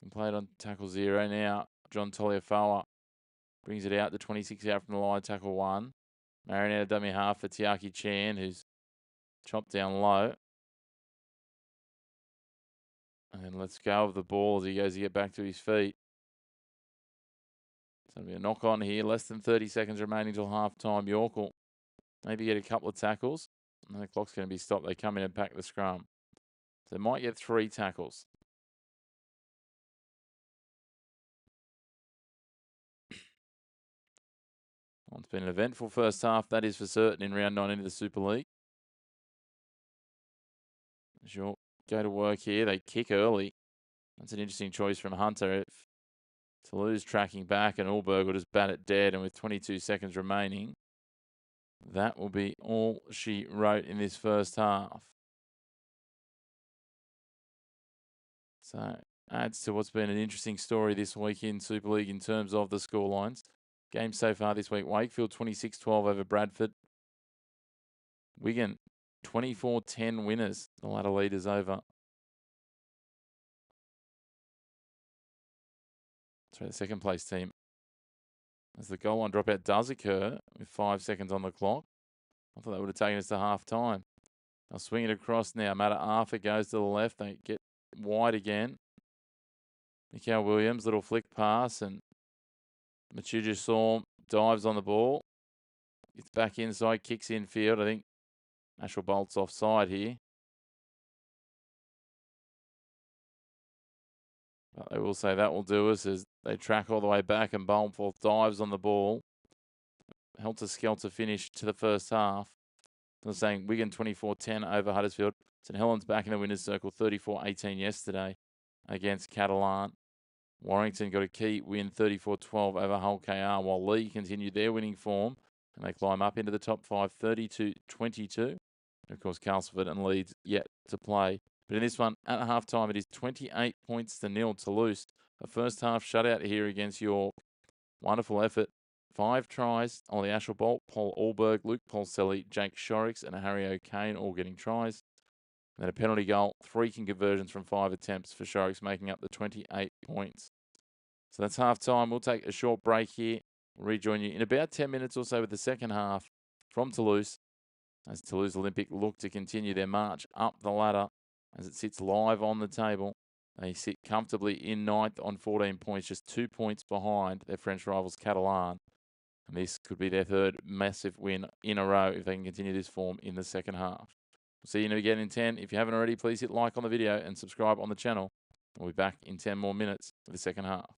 And played on tackle 0 now. John Toliafoa brings it out to 26 out from the line, tackle 1. Marinetta dummy half for Tiaki Chan, who's chopped down low. And then let's go of the ball as he goes to get back to his feet. So it'll be a knock on here. Less than 30 seconds remaining till half time. York will maybe get a couple of tackles. And the clock's going to be stopped. They come in and pack the scrum. So they might get 3 tackles. Well, it's been an eventful first half, that is for certain, in round 9 into the Super League. Sure, go to work here. They kick early. That's an interesting choice from Hunter. If Toulouse tracking back and Ulberg will just bat it dead, and with 22 seconds remaining, that will be all she wrote in this first half. So adds to what's been an interesting story this week in Super League in terms of the scorelines. Games so far this week: Wakefield 26-12 over Bradford. Wigan 24-10 winners. The ladder leaders over. Sorry, the second place team. As the goal line dropout does occur with 5 seconds on the clock. I thought that would have taken us to half time. I'll swing it across now. Mata Arthur goes to the left. They get wide again. Mikael Williams, little flick pass, and Machuja Storm dives on the ball. It's back inside, kicks infield. I think Ashwell Bolt's offside here. But they will say that will do us as they track all the way back and Bolmforth dives on the ball. Helter-skelter finish to the first half. They're saying Wigan 24-10 over Huddersfield. St Helens back in the winner's circle 34-18 yesterday against Catalan. Warrington got a key win 34-12 over Hull KR, while Lee continued their winning form and they climb up into the top 5 32-22. Of course, Castleford and Leeds yet to play. But in this one, at halftime, it is 28 points to 0 Toulouse. A first half shutout here against York. Wonderful effort. 5 tries. Ollie Ashelbolt, Paul Allberg, Luke Polselli, Jake Shorrocks, and Harry O'Kane all getting tries. And then a penalty goal, 3 conversions from 5 attempts for Shorrocks, making up the 28 points. So that's half time. We'll take a short break here. We'll rejoin you in about 10 minutes or so with the second half from Toulouse, as Toulouse Olympique look to continue their march up the ladder as it sits live on the table. They sit comfortably in ninth on 14 points, just 2 points behind their French rivals Catalan. And this could be their third massive win in a row if they can continue this form in the second half. We'll see you again in 10. If you haven't already, please hit like on the video and subscribe on the channel. We'll be back in 10 more minutes for the second half.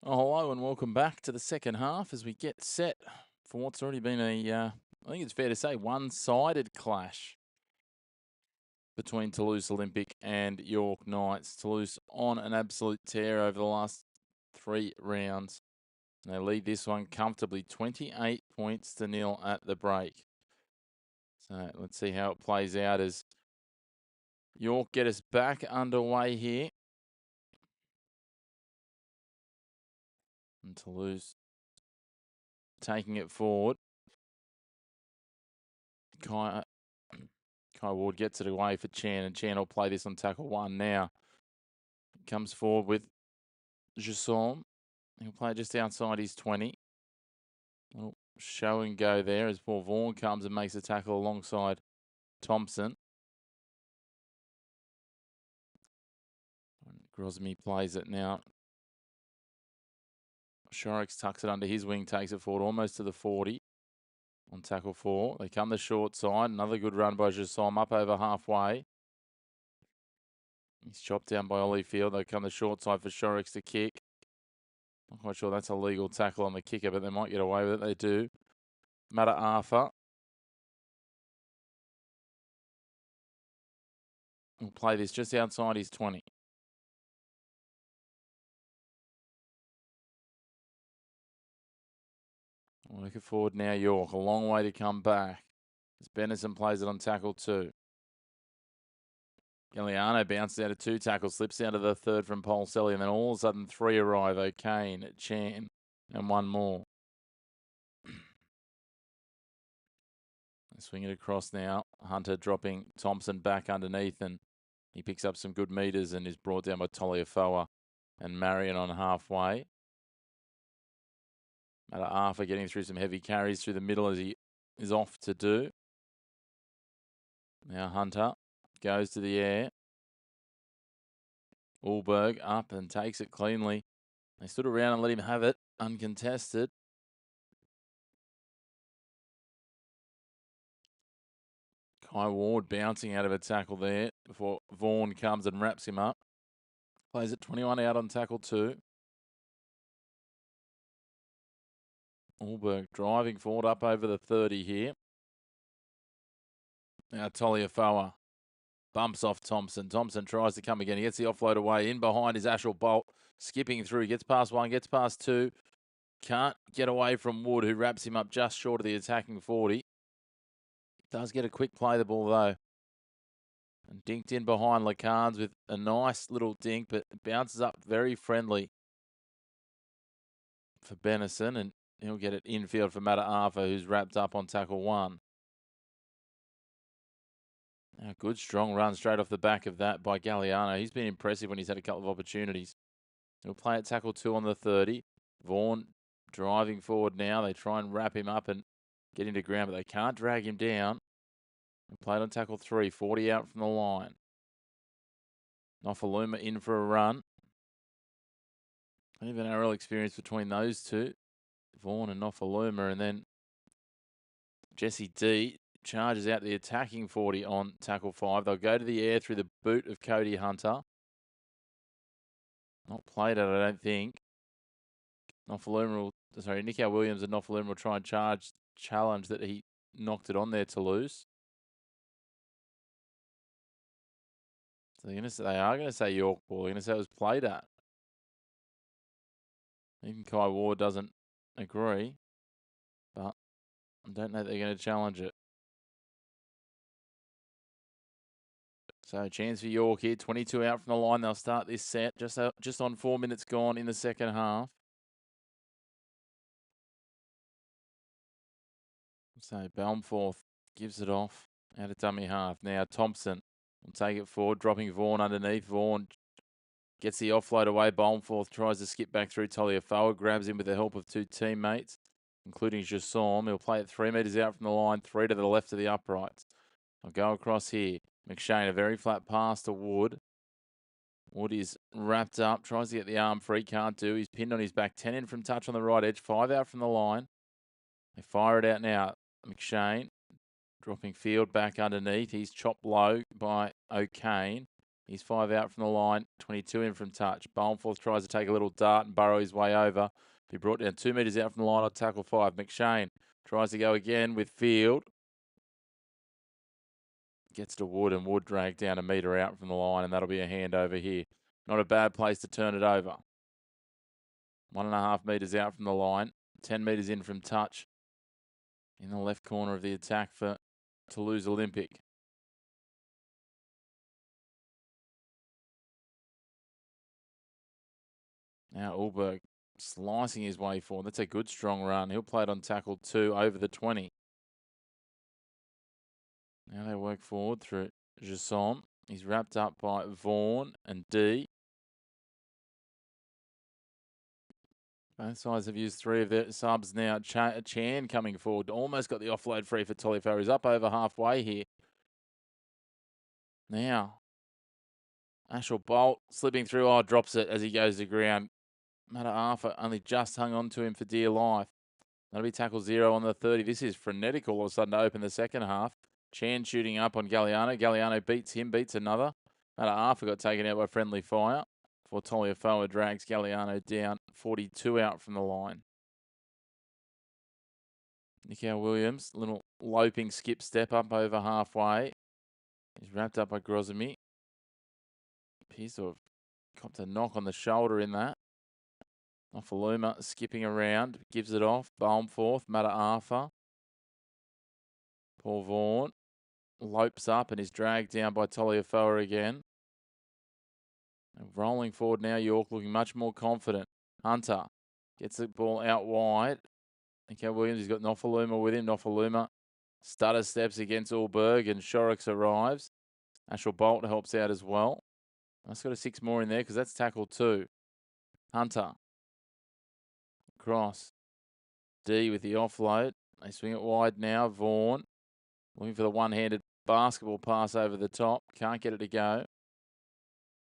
Hello and welcome back to the second half as we get set for what's already been I think it's fair to say, one-sided clash between Toulouse Olympique and York Knights. Toulouse on an absolute tear over the last 3 rounds. And they lead this one comfortably, 28 points to 0 at the break. So let's see how it plays out as York get us back underway here. And Toulouse taking it forward. Kai Ward gets it away for Chan, and Chan will play this on tackle 1 now. Comes forward with Jusson. He'll play just outside his 20. Little show and go there as Paul Vaughan comes and makes a tackle alongside Thompson. Grosmy plays it now. Shorrox tucks it under his wing, takes it forward almost to the 40 on tackle 4. They come the short side. Another good run by Jusson up over halfway. He's chopped down by Ollie Field. They come the short side for Shorrox to kick. Not quite sure that's a legal tackle on the kicker, but they might get away with it. They do. Mata'afa will play this just outside his 20. Work it forward now, York. A long way to come back as Benison plays it on tackle 2. Galliano bounces out of 2 tackles, slips down to the 3rd from Polselli, and then all of a sudden 3 arrive. O'Kane, Chan, and 1 more. Swing it across now. Hunter dropping Thompson back underneath, and he picks up some good meters and is brought down by Toliafoa and Marion on halfway. Mata'afa getting through some heavy carries through the middle as he is off to do. Now Hunter goes to the air. Ulberg up and takes it cleanly. They stood around and let him have it, uncontested. Kai Ward bouncing out of a tackle there before Vaughan comes and wraps him up. Plays it 21 out on tackle 2. Ulberg driving forward up over the 30 here. Now Toliafoa bumps off Thompson. Thompson tries to come again. He gets the offload away. In behind is Ashel Bolt. Skipping through. Gets past 1, gets past 2. Can't get away from Wood, who wraps him up just short of the attacking 40. Does get a quick play the ball, though. And dinked in behind Lacans with a nice little dink, but bounces up very friendly for Benison, and he'll get it infield for Mata'afa, who's wrapped up on tackle 1. A good strong run straight off the back of that by Galliano. He's been impressive when he's had a couple of opportunities. He'll play at tackle 2 on the 30. Vaughan driving forward now. They try and wrap him up and get him to ground, but they can't drag him down. He'll play it on tackle 3, 40 out from the line. Nofaluma in for a run. Even a real experience between those two, Vaughan and Nofaluma, and then Jesse D charges out the attacking 40 on tackle 5. They'll go to the air through the boot of Cody Hunter. Not played it, I don't think. Nico Williams and Nofaluma will try and challenge that he knocked it on there to loose. So they are going to say York ball. They're going to say it was played at. Even Kai Ward doesn't agree, but I don't know that they're going to challenge it. So chance for York here, 22 out from the line. They'll start this set just on 4 minutes gone in the second half. So Belmforth gives it off out of dummy half. Now Thompson will take it forward, dropping Vaughan underneath. Vaughan gets the offload away. Belmforth tries to skip back through. Toliafoa grabs him with the help of 2 teammates, including Jusson. He'll play it 3 metres out from the line, 3 to the left of the uprights. I'll go across here. McShane, a very flat pass to Wood. Wood is wrapped up, tries to get the arm free, can't do. He's pinned on his back, 10 in from touch on the right edge, 5 out from the line. They fire it out now. McShane dropping Field back underneath. He's chopped low by O'Kane. He's 5 out from the line, 22 in from touch. Boneforth tries to take a little dart and burrow his way over. Be brought down 2 metres out from the line on tackle 5. McShane tries to go again with Field. Gets to Wood, and Wood dragged down a metre out from the line, and that'll be a hand over here. Not a bad place to turn it over. 1.5 metres out from the line, 10 metres in from touch. In the left corner of the attack for Toulouse Olympique. Now Ulberg slicing his way forward. That's a good strong run. He'll play it on tackle 2 over the 20. Now they work forward through Jasson. He's wrapped up by Vaughan and D. Both sides have used 3 of their subs now. Chan coming forward. Almost got the offload free for Taliaferro. He's up over halfway here. Now, Ashel Bolt slipping through. Oh, drops it as he goes to ground. Mataafa only just hung on to him for dear life. That'll be tackle 0 on the 30. This is frenetic all of a sudden to open the second half. Chan shooting up on Galliano. Galliano beats him, beats another. Mataafa got taken out by friendly fire. For Taliaferro drags Galliano down, 42 out from the line. Nico Williams, little loping skip step up over halfway. He's wrapped up by Grozemy. Appears to have copped a knock on the shoulder in that. Offaluma skipping around, gives it off. Boneforth, Mataafa. Paul Vaughan lopes up and is dragged down by Taliaferro again. And rolling forward now, York looking much more confident. Hunter gets the ball out wide. Okay, Williams, he's got Nofaluma with him. Nofaluma stutter steps against Ulberg, and Shorrocks arrives. Ashel Bolt helps out as well. I've got a 6 more in there because that's tackle 2. Hunter. Cross. D with the offload. They swing it wide now. Vaughan looking for the one-handed basketball pass over the top. Can't get it to go.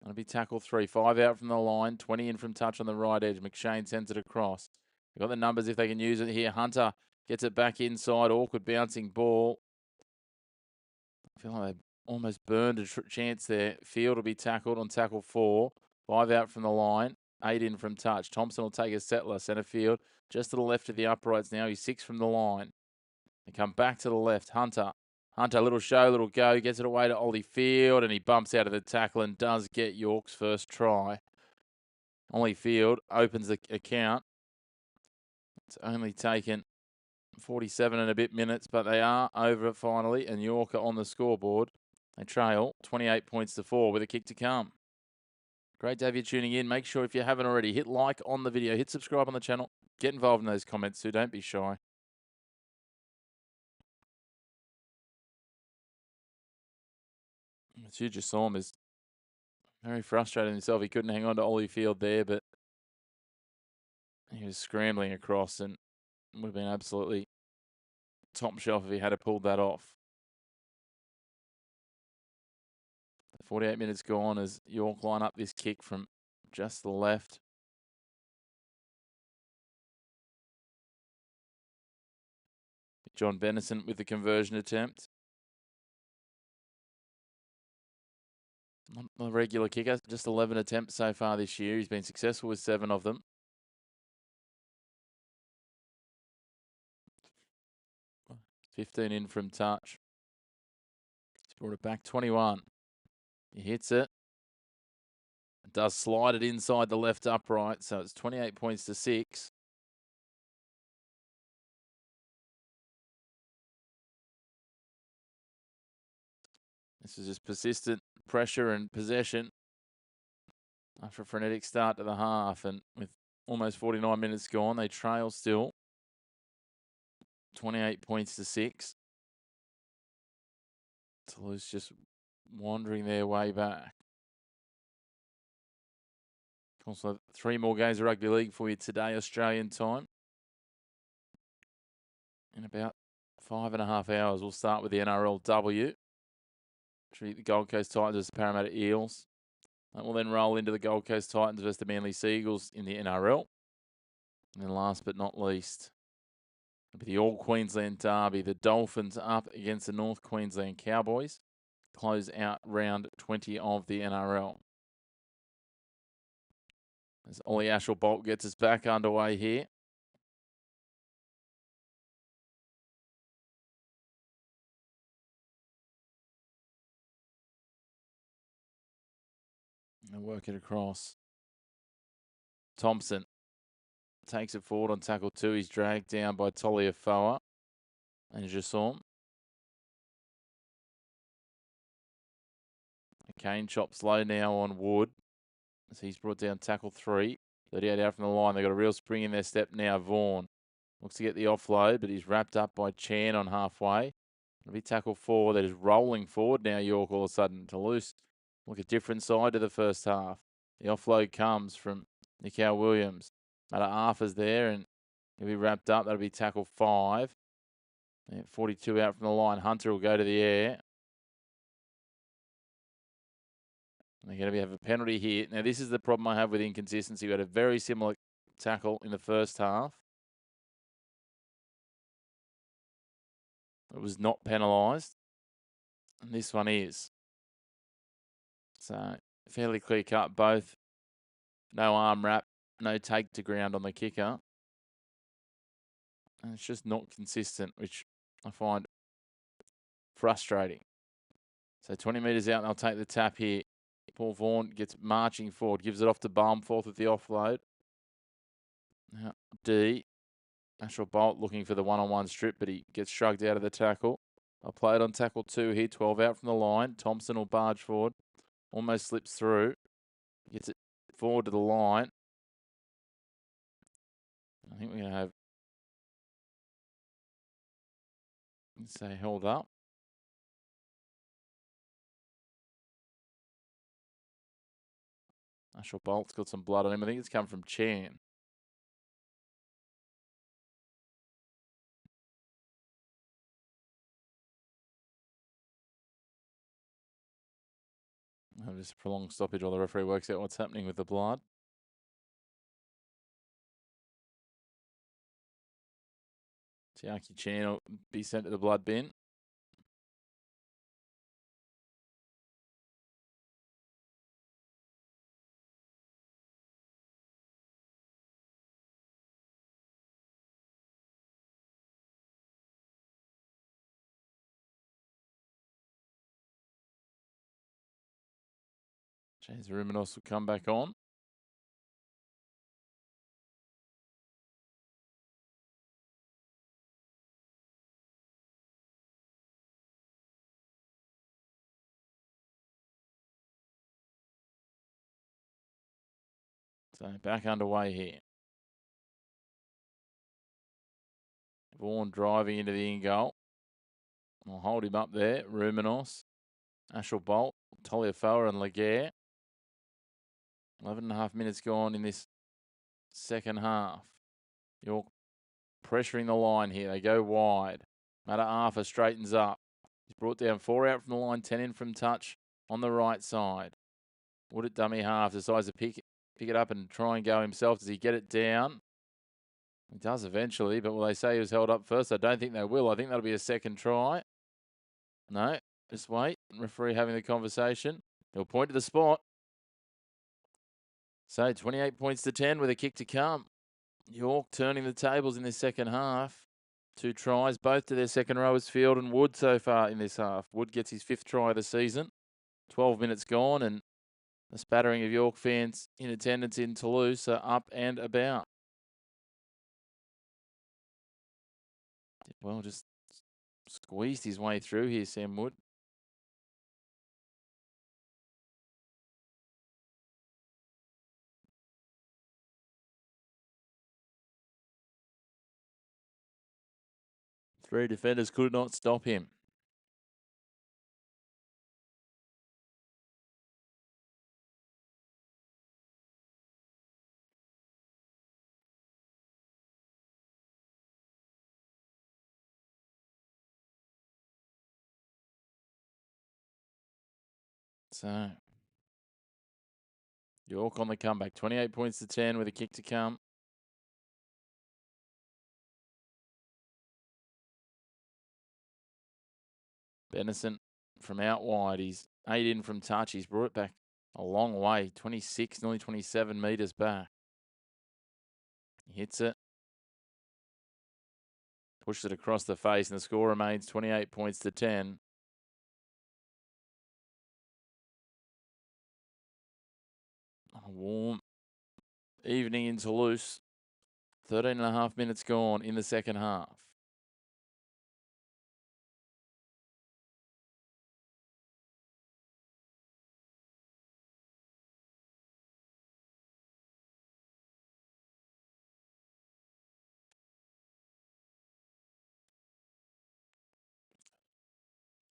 That'll be tackle 3. 5 out from the line. 20 in from touch on the right edge. McShane sends it across. They've got the numbers if they can use it here. Hunter gets it back inside. Awkward bouncing ball. I feel like they almost burned a chance there. Field will be tackled on tackle 4. 5 out from the line. 8 in from touch. Thompson will take a settler. Centre field. Just to the left of the uprights now. He's 6 from the line. They come back to the left. Hunter, little show, little go. Gets it away to Ollie Field, and he bumps out of the tackle and does get York's first try. Ollie Field opens the account. It's only taken 47 and a bit minutes, but they are over finally, and York are on the scoreboard. They trail 28 points to 4 with a kick to come. Great to have you tuning in. Make sure if you haven't already, hit like on the video, hit subscribe on the channel, get involved in those comments too. Don't be shy. You just saw him is very frustrated himself. He couldn't hang on to Ollie Field there, but he was scrambling across and would have been absolutely top shelf if he had pulled that off. 48 minutes gone as York line up this kick from just the left. John Benison with the conversion attempt. Not a regular kicker, just 11 attempts so far this year. He's been successful with 7 of them. $15 in from touch. He's brought it back 21. He hits it. Does slide it inside the left upright, so it's 28 points to 6. This is just persistent pressure and possession after a frenetic start to the half, and with almost 49 minutes gone, they trail still 28 points to 6. Toulouse just wandering their way back. Also, 3 more games of rugby league for you today, Australian time. In about 5.5 hours, we'll start with the NRLW. Treat the Gold Coast Titans as the Parramatta Eels. That will then roll into the Gold Coast Titans versus the Manly Seagulls in the NRL. And then last but not least, it'll be the All-Queensland Derby. The Dolphins up against the North Queensland Cowboys. close out round 20 of the NRL. As Ollie Ashwell-Bolt gets us back underway here. And work it across. Thompson takes it forward on tackle 2. He's dragged down by Toliafoa and Jasson. Kane chops low now on Wood as he's brought down tackle 3. 38 out from the line. They've got a real spring in their step now. Vaughan looks to get the offload, but he's wrapped up by Chan on halfway. It'll be tackle 4. That is rolling forward now, York, all of a sudden. Toulouse look a different side to the first half. The offload comes from Nikhil Williams. Mata-Arfa's there, and he'll be wrapped up. That'll be tackle 5. 42 out from the line. Hunter will go to the air. They're going to have a penalty here. Now, this is the problem I have with inconsistency. We had a very similar tackle in the first half. It was not penalised. And this one is. So, fairly clear cut both. No arm wrap, no take to ground on the kicker. And it's just not consistent, which I find frustrating. So 20 metres out, and they'll take the tap here. Paul Vaughan gets marching forward, gives it off to Balmforth with the offload. Now, D. Ashwell-Bolt looking for the one-on-one strip, but he gets shrugged out of the tackle. I'll play it on tackle 2 here, 12 out from the line. Thompson will barge forward. Almost slips through. Gets it forward to the line. I think we're going to have, let's say, held up. Ashwell-Bolt's got some blood on him. I think it's come from Chan. Just a prolonged stoppage while the referee works out what's happening with the blood. Tiaki Chan will be sent to the blood bin. James Ruminos will come back on. So back underway here. Vaughan driving into the in goal. I'll hold him up there. Ruminos, Ashwell-Bolt, Toliafoa and Laguerre. 11.5 minutes gone in this second half. York pressuring the line here. They go wide. Mata-Arfa straightens up. He's brought down 4 out from the line, 10 in from touch on the right side. Wood at dummy half, decides to pick it up and try and go himself. Does he get it down? He does eventually, but will they say he was held up first? I don't think they will. I think that'll be a second try. No, just wait. Referee having the conversation. He'll point to the spot. So 28 points to 10 with a kick to come. York turning the tables in this second half. 2 tries, both to their second rowers, Field and Wood, so far in this half. Wood gets his 5th try of the season. 12 minutes gone, and a spattering of York fans in attendance in Toulouse are up and about. Well, just squeezed his way through here, Sam Wood. Three defenders could not stop him. So, York on the comeback. 28 points to 10 with a kick to come. Benison from out wide. He's 8 in from touch. He's brought it back a long way, 26, nearly 27 metres back. He hits it. Pushes it across the face, and the score remains 28 points to 10. A warm evening in Toulouse. 13 and a half minutes gone in the second half.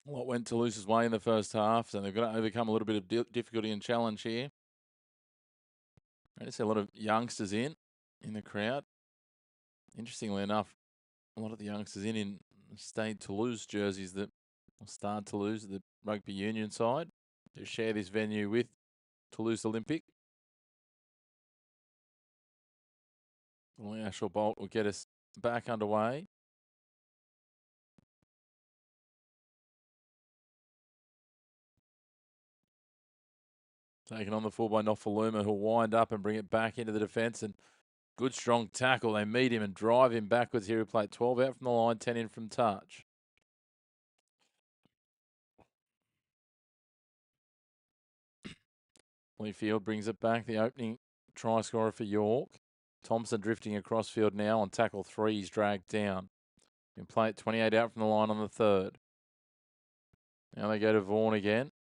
A lot went Toulouse's way in the first half, so they've got to overcome a little bit of difficulty and challenge here. I see a lot of youngsters in the crowd. Interestingly enough, a lot of the youngsters in Stade Toulouse jerseys that Stade Toulouse, the rugby union side, who share this venue with Toulouse Olympique. Ashel Bolt will get us back underway. Taken on the full by Nofaluma, who'll wind up and bring it back into the defence. And good strong tackle. They meet him and drive him backwards here. He played 12 out from the line, 10 in from touch. Leafield brings it back. The opening try scorer for York. Thompson drifting across field now on tackle 3. He's dragged down. Been played 28 out from the line on the third. Now they go to Vaughan again.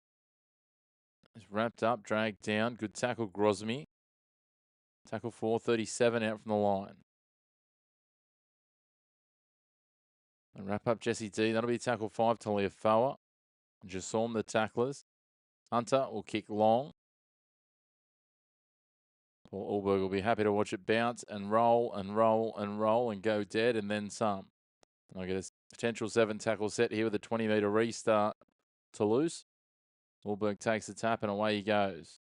He's wrapped up, dragged down. Good tackle, Grosmy. Tackle 4, 37 out from the line. And wrap up Jesse D. That'll be tackle 5, Talia Foa. Jassom, the tacklers. Hunter will kick long. Paul Ulberg will be happy to watch it bounce and roll and roll and roll and go dead and then some. And I get a potential 7 tackle set here with a 20-metre restart. Toulouse. Ulberg takes the tap and away he goes.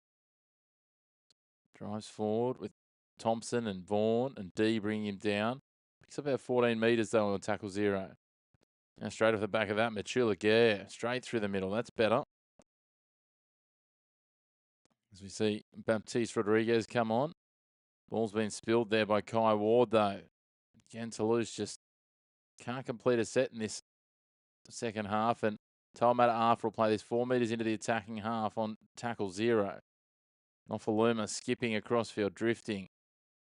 Drives forward with Thompson and Vaughan and D bringing him down. Picks up about 14 metres though on tackle 0. Now straight off the back of that, Machula, straight through the middle. That's better. As we see Baptiste Rodriguez come on. Ball's been spilled there by Kai Ward though. Again, Toulouse just can't complete a set in this second half. And Talmata Arthur will play this 4 metres into the attacking half on tackle 0. Nofaluma skipping across field, drifting.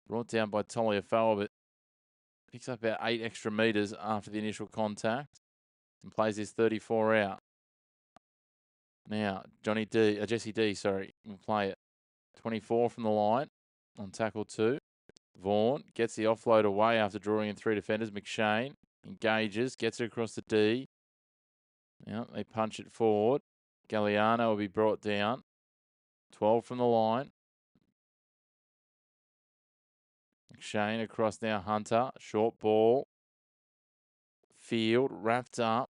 Brought down by Toliafoa, but picks up about 8 extra metres after the initial contact and plays his 34 out. Now, Jesse D, will play it. 24 from the line on tackle 2. Vaughan gets the offload away after drawing in 3 defenders. McShane engages, gets it across the D. Now they punch it forward. Galliano will be brought down. 12 from the line. McShane across now, Hunter. Short ball. Field wrapped up.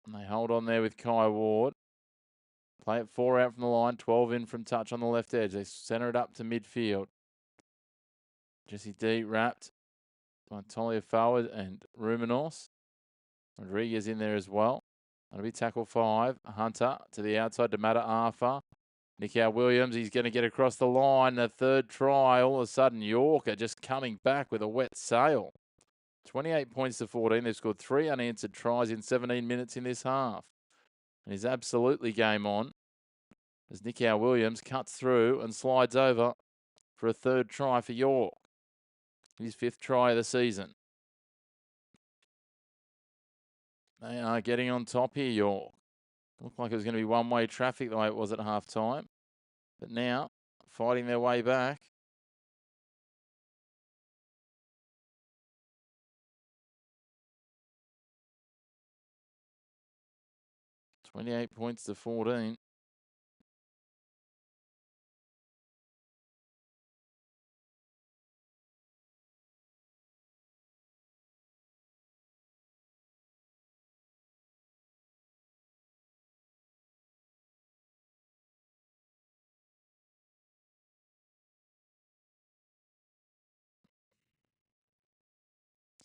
And they hold on there with Kai Ward. Play it 4 out from the line. 12 in from touch on the left edge. They centre it up to midfield. Jesse D wrapped by Toliafoa and Ruminos. Rodriguez in there as well. That'll be tackle 5. Hunter to the outside to Matta Arthur. Nicky Williams, he's going to get across the line. The third try, all of a sudden, Yorker just coming back with a wet sail. 28 points to 14. They've scored 3 unanswered tries in 17 minutes in this half. And he's absolutely game on as Nicky Williams cuts through and slides over for a third try for York. His 5th try of the season. They are getting on top here, York. Looked like it was going to be one-way traffic the way it was at half-time. But now, fighting their way back. $28 points to 14.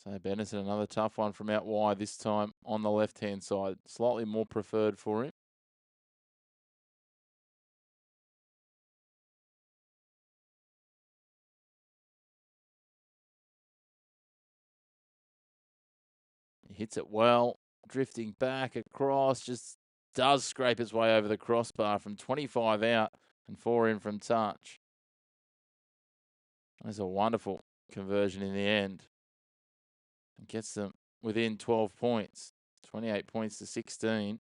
So Benison, another tough one from out wide, this time on the left-hand side. Slightly more preferred for him. hits it well, drifting back across, just does scrape its way over the crossbar from 25 out and 4 in from touch. That's a wonderful conversion in the end. And gets them within 12 points, 28 points to 16.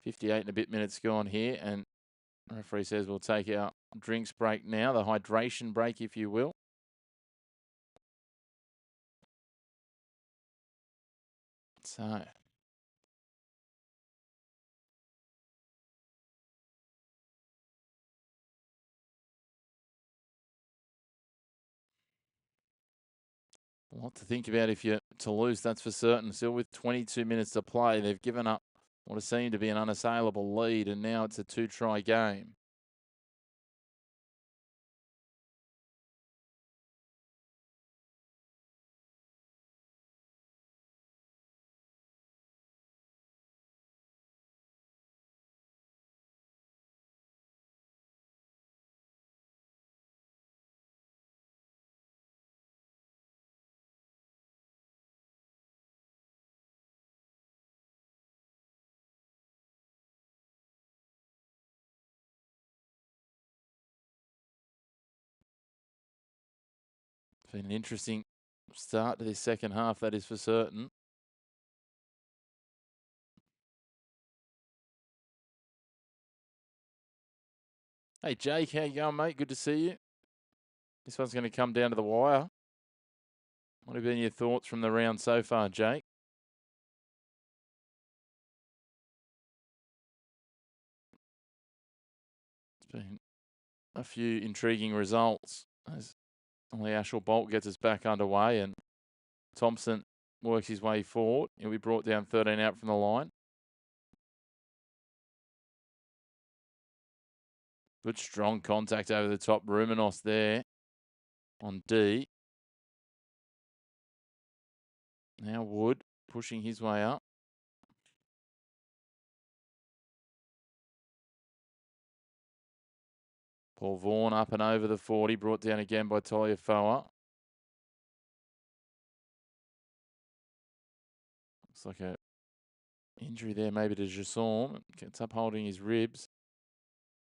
58 and a bit minutes gone here, and the referee says we'll take our drinks break now, the hydration break, if you will. So a lot to think about if you're Toulouse, that's for certain. Still with 22 minutes to play, they've given up what has seemed to be an unassailable lead, and now it's a 2-try game. It's been an interesting start to this second half, that is for certain. Hey, Jake, how you going, mate? Good to see you. This one's going to come down to the wire. What have been your thoughts from the round so far, Jake? It's been a few intriguing results as only Ashel Bolt gets us back underway, and Thompson works his way forward. He'll be brought down 13 out from the line. Good strong contact over the top. Ruminos there on D. Now Wood pushing his way up. Paul Vaughan up and over the 40, brought down again by Taliafoa. Looks like a injury there maybe to Jasson. Gets up holding his ribs.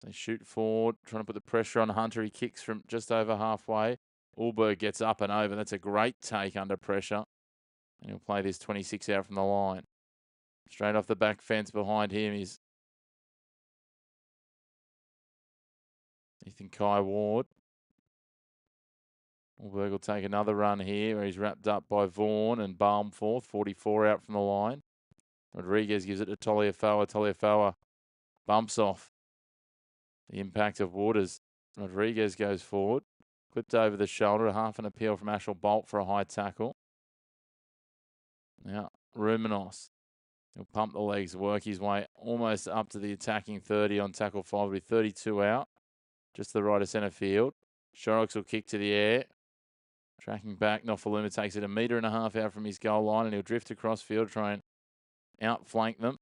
They shoot forward, trying to put the pressure on Hunter. He kicks from just over halfway. Ulberg gets up and over. That's a great take under pressure. And he'll play this 26 out from the line. Straight off the back fence behind him is Ethan Kai Ward. Ulberg will take another run here where he's wrapped up by Vaughan and Balmforth. 44 out from the line. Rodriguez gives it to Taliafoa. Taliafoa bumps off the impact of Waters. Rodriguez goes forward. Clipped over the shoulder. Half an appeal from Ashel Bolt for a high tackle. Now, Ruminos. He'll pump the legs, work his way almost up to the attacking 30 on tackle 5 with 32 out. Just to the right of centre field. Shorrocks will kick to the air. Tracking back, Nofaluma takes it 1.5 meters out from his goal line, and he'll drift across field, try and outflank them.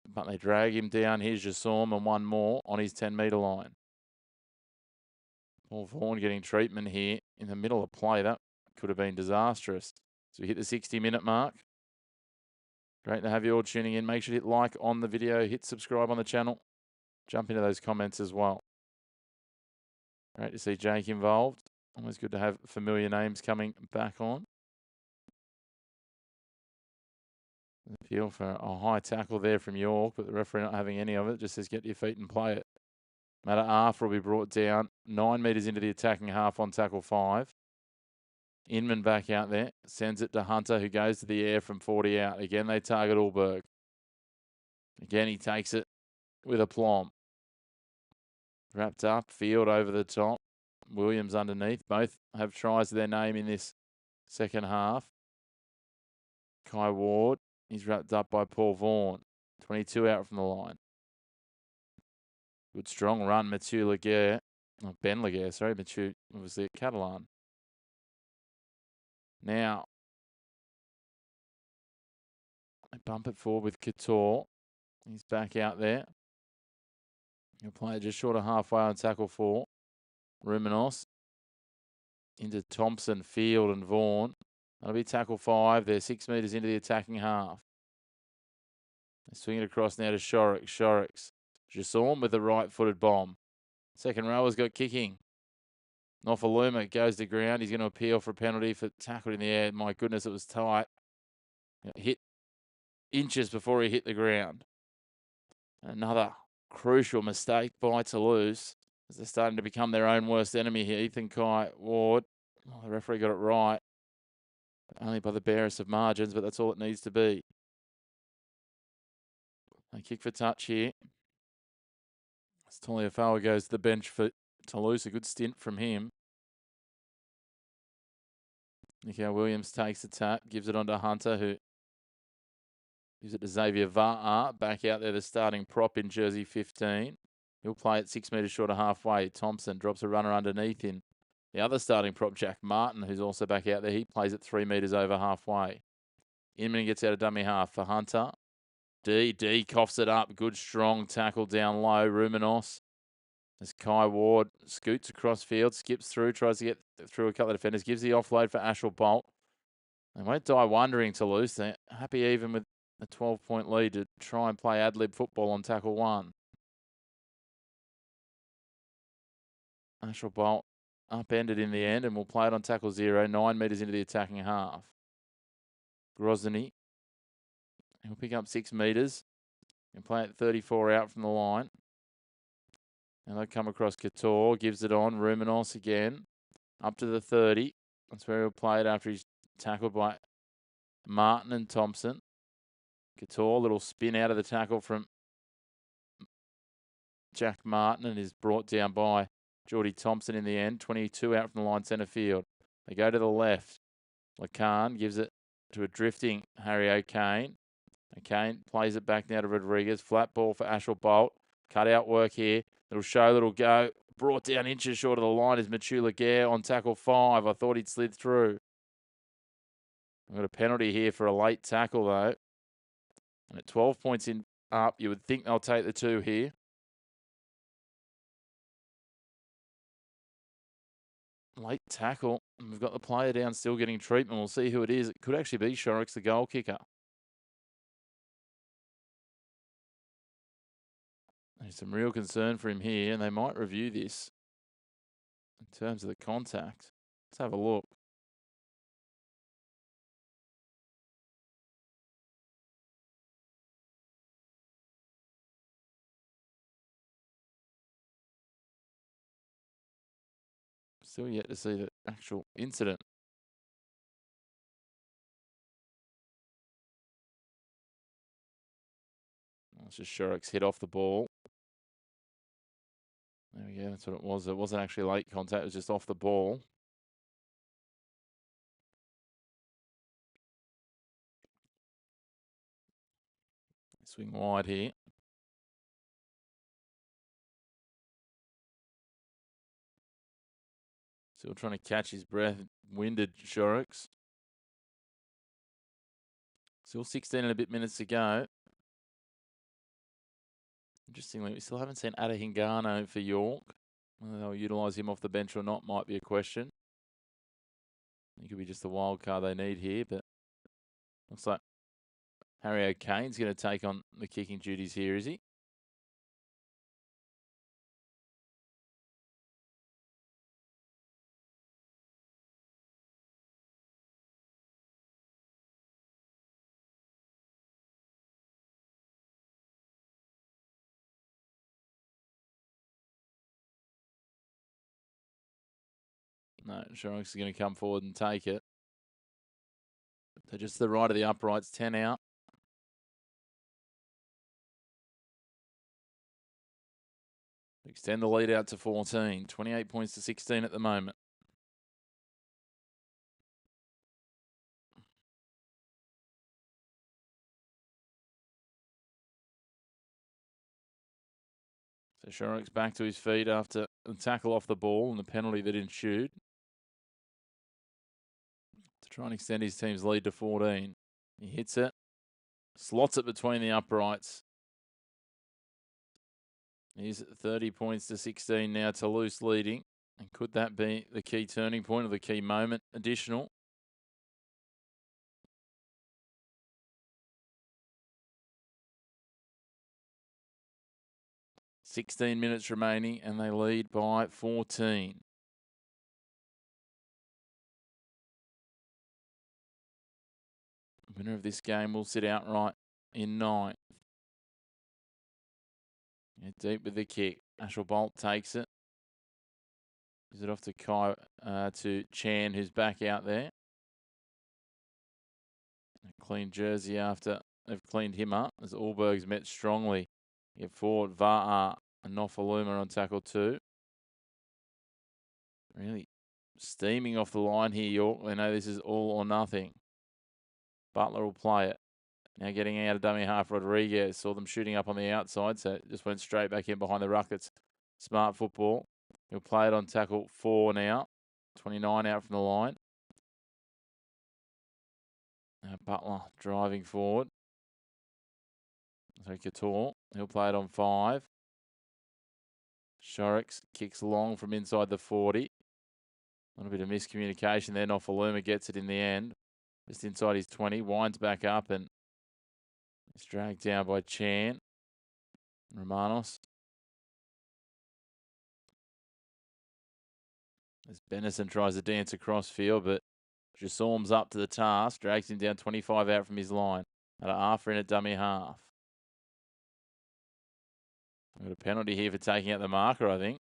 But they drag him down. Here's Jassom and one more on his 10-metre line. Paul Vaughan getting treatment here in the middle of play. That could have been disastrous. So we hit the 60-minute mark. Great to have you all tuning in. Make sure to hit like on the video, hit subscribe on the channel. Jump into those comments as well. Great to see Jake involved. Always good to have familiar names coming back on. Appeal for a high tackle there from York, but the referee not having any of it. Just says get your feet and play it. Matter after will be brought down 9 metres into the attacking half on tackle 5. Inman back out there. Sends it to Hunter, who goes to the air from 40 out. Again, they target Ulberg. Again, he takes it with aplomb. Wrapped up, Field over the top. Williams underneath. Both have tries to their name in this second half. Kai Ward, he's wrapped up by Paul Vaughan. 22 out from the line. Good strong run, Mathieu Laguerre. Oh, Ben Laguerre, sorry. Mathieu, obviously, at Catalan. Now, they bump it forward with Couture. He's back out there. He'll play it just short of halfway on tackle 4. Ruminos into Thompson, Field and Vaughan. That'll be tackle 5. They're 6 metres into the attacking half. They swing it across now to Shorrocks. Shorrocks. Jassaum with the right-footed bomb. Second rower's got kicking. Nofaluma goes to ground. He's going to appeal for a penalty for tackle in the air. My goodness, it was tight. Hit inches before he hit the ground. Another crucial mistake by Toulouse as they're starting to become their own worst enemy here. Ethan Kai Ward. Oh, the referee got it right. Only by the barest of margins, but that's all it needs to be. They kick for touch here. As Taliafawa goes to the bench for Toulouse. A good stint from him. Nico Williams takes the tap, gives it on to Hunter, who gives it to Xavier Va'a. Back out there, the starting prop in jersey 15. He'll play it 6 metres short of halfway. Thompson drops a runner underneath him. The other starting prop, Jack Martin, who's also back out there, he plays it 3 metres over halfway. Inman gets out of dummy half for Hunter. D coughs it up. Good, strong tackle down low. Ruminos. As Kai Ward scoots across field, skips through, tries to get through a couple of defenders, gives the offload for Ashel Bolt. They won't die wondering Toulouse. They're happy even with a 12-point lead to try and play ad-lib football on tackle 1. Ashel Bolt upended in the end and will play it on tackle 0, 9 metres into the attacking half. Grozny, he'll pick up 6 metres and play it 34 out from the line. And they'll come across Couture, gives it on. Ruminos again, up to the 30. That's where he'll play it after he's tackled by Martin and Thompson. Couture, little spin out of the tackle from Jack Martin and is brought down by Geordie Thompson in the end. 22 out from the line centre field. They go to the left. Lacan gives it to a drifting Harry O'Kane. O'Kane plays it back now to Rodriguez. Flat ball for Ashel Bolt. Cut out work here. Little show, little go. Brought down inches short of the line is Machu Laguerre on tackle 5. I thought he'd slid through. We've got a penalty here for a late tackle, though. And at 12 points in up, you would think they'll take the 2 here. Late tackle. We've got the player down still getting treatment. We'll see who it is. It could actually be Shorrocks, the goal kicker. There's some real concern for him here, and they might review this in terms of the contact. Let's have a look. Still yet to see the actual incident. It's just Shorrocks hit off the ball. There we go, that's what it was. It wasn't actually late contact, it was just off the ball. Swing wide here. Still trying to catch his breath. Winded Shorrocks. Still 16 and a bit minutes to go. Interestingly, we still haven't seen Ada Hingano for York. Whether they'll utilise him off the bench or not might be a question. He could be just the wild card they need here, but looks like Harry O'Kane's going to take on the kicking duties here, is he? No, Shorrocks is going to come forward and take it. So just to the right of the uprights, 10 out. Extend the lead out to 14. 28 points to 16 at the moment. So Shorrocks back to his feet after the tackle off the ball and the penalty that ensued to try and extend his team's lead to 14. He hits it, slots it between the uprights. He's at 30 points to 16 now, Toulouse leading. And could that be the key turning point or the key moment additional? 16 minutes remaining, and they lead by 14. Winner of this game will sit outright in 9th. Deep with the kick. Ashel Bolt takes it. Gives it off to Chan, who's back out there. A clean jersey after they've cleaned him up as Allberg's met strongly. Get forward, Va'a and Nofaluma on tackle 2. Really steaming off the line here, York. They know this is all or nothing. Butler will play it. Now getting out of dummy half, Rodriguez. Saw them shooting up on the outside, so just went straight back in behind the ruckets. Smart football. He'll play it on tackle 4 now. 29 out from the line. Now Butler driving forward. So Couture, he'll play it on 5. Shorrocks kicks long from inside the 40. A little bit of miscommunication there. Nofaluma gets it in the end. Just inside his 20. Winds back up and it's dragged down by Chan. Romanos. As Benison tries to dance across field, but Jasorm's up to the task. Drags him down 25 out from his line. At a half in at dummy half. We've got a penalty here for taking out the marker, I think.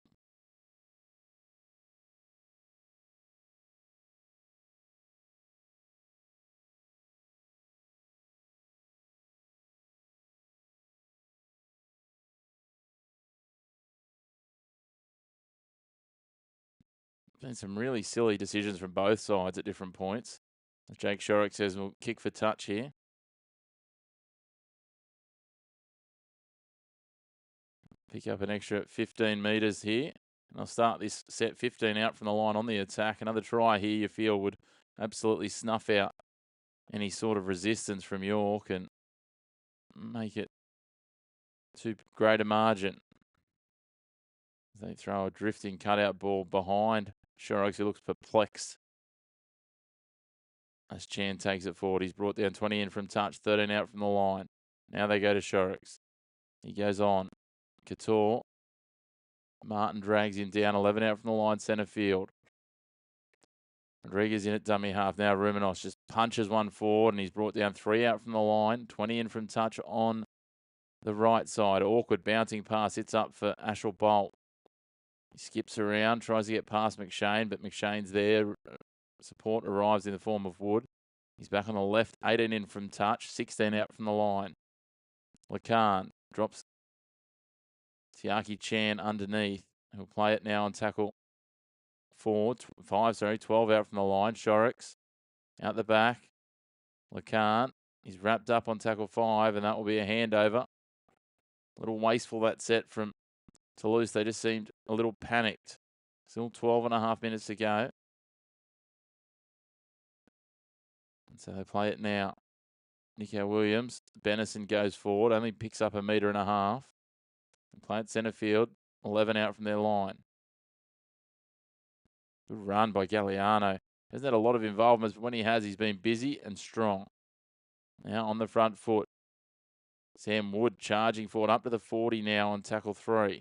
Been some really silly decisions from both sides at different points. As Jake Shorrock says, we'll kick for touch here. Pick up an extra 15 metres here. And I'll start this set 15 out from the line on the attack. Another try here you feel would absolutely snuff out any sort of resistance from York and make it too great a margin. They throw a drifting cutout ball behind Shorrocks, who looks perplexed. As Chan takes it forward, he's brought down 20 in from touch, 13 out from the line. Now they go to Shorrocks. He goes on. Couture. Martin drags him down, 11 out from the line, centre field. Rodriguez in at dummy half. Now Ruminos just punches one forward and he's brought down 3 out from the line, 20 in from touch on the right side. Awkward bouncing pass. It's up for Ashel Bolt. He skips around, tries to get past McShane, but McShane's there. Support arrives in the form of Wood. He's back on the left, 18 in from touch, 16 out from the line. Lacan drops Tiaki Chan underneath. He'll play it now on tackle 5, 12 out from the line. Shorrocks out the back. Lacan, he's wrapped up on tackle 5, and that will be a handover. A little wasteful that set from Toulouse. They just seemed a little panicked. Still 12 and a half minutes to go. And so they play it now. Nico Williams. Benison goes forward. Only picks up 1.5 metres. They play it centre field. 11 out from their line. Good run by Galliano. Hasn't had a lot of involvement, but when he has, he's been busy and strong. Now on the front foot. Sam Wood charging forward up to the 40 now on tackle 3.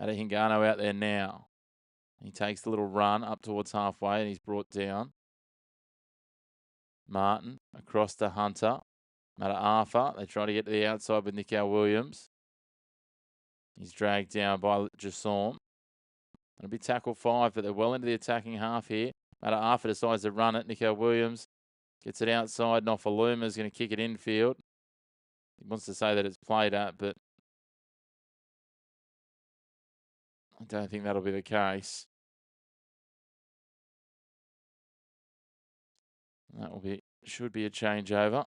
Hingano out there now. He takes the little run up towards halfway and he's brought down. Martin across to Hunter. Mata'afa. They try to get to the outside with Nico Williams. He's dragged down by Jasorm. It'll be tackle 5, but they're well into the attacking half here. Mata'afa decides to run it. Nico Williams gets it outside. Nofaluma's going to kick it infield. He wants to say that it's played at, but I don't think that'll be the case. That should be a changeover.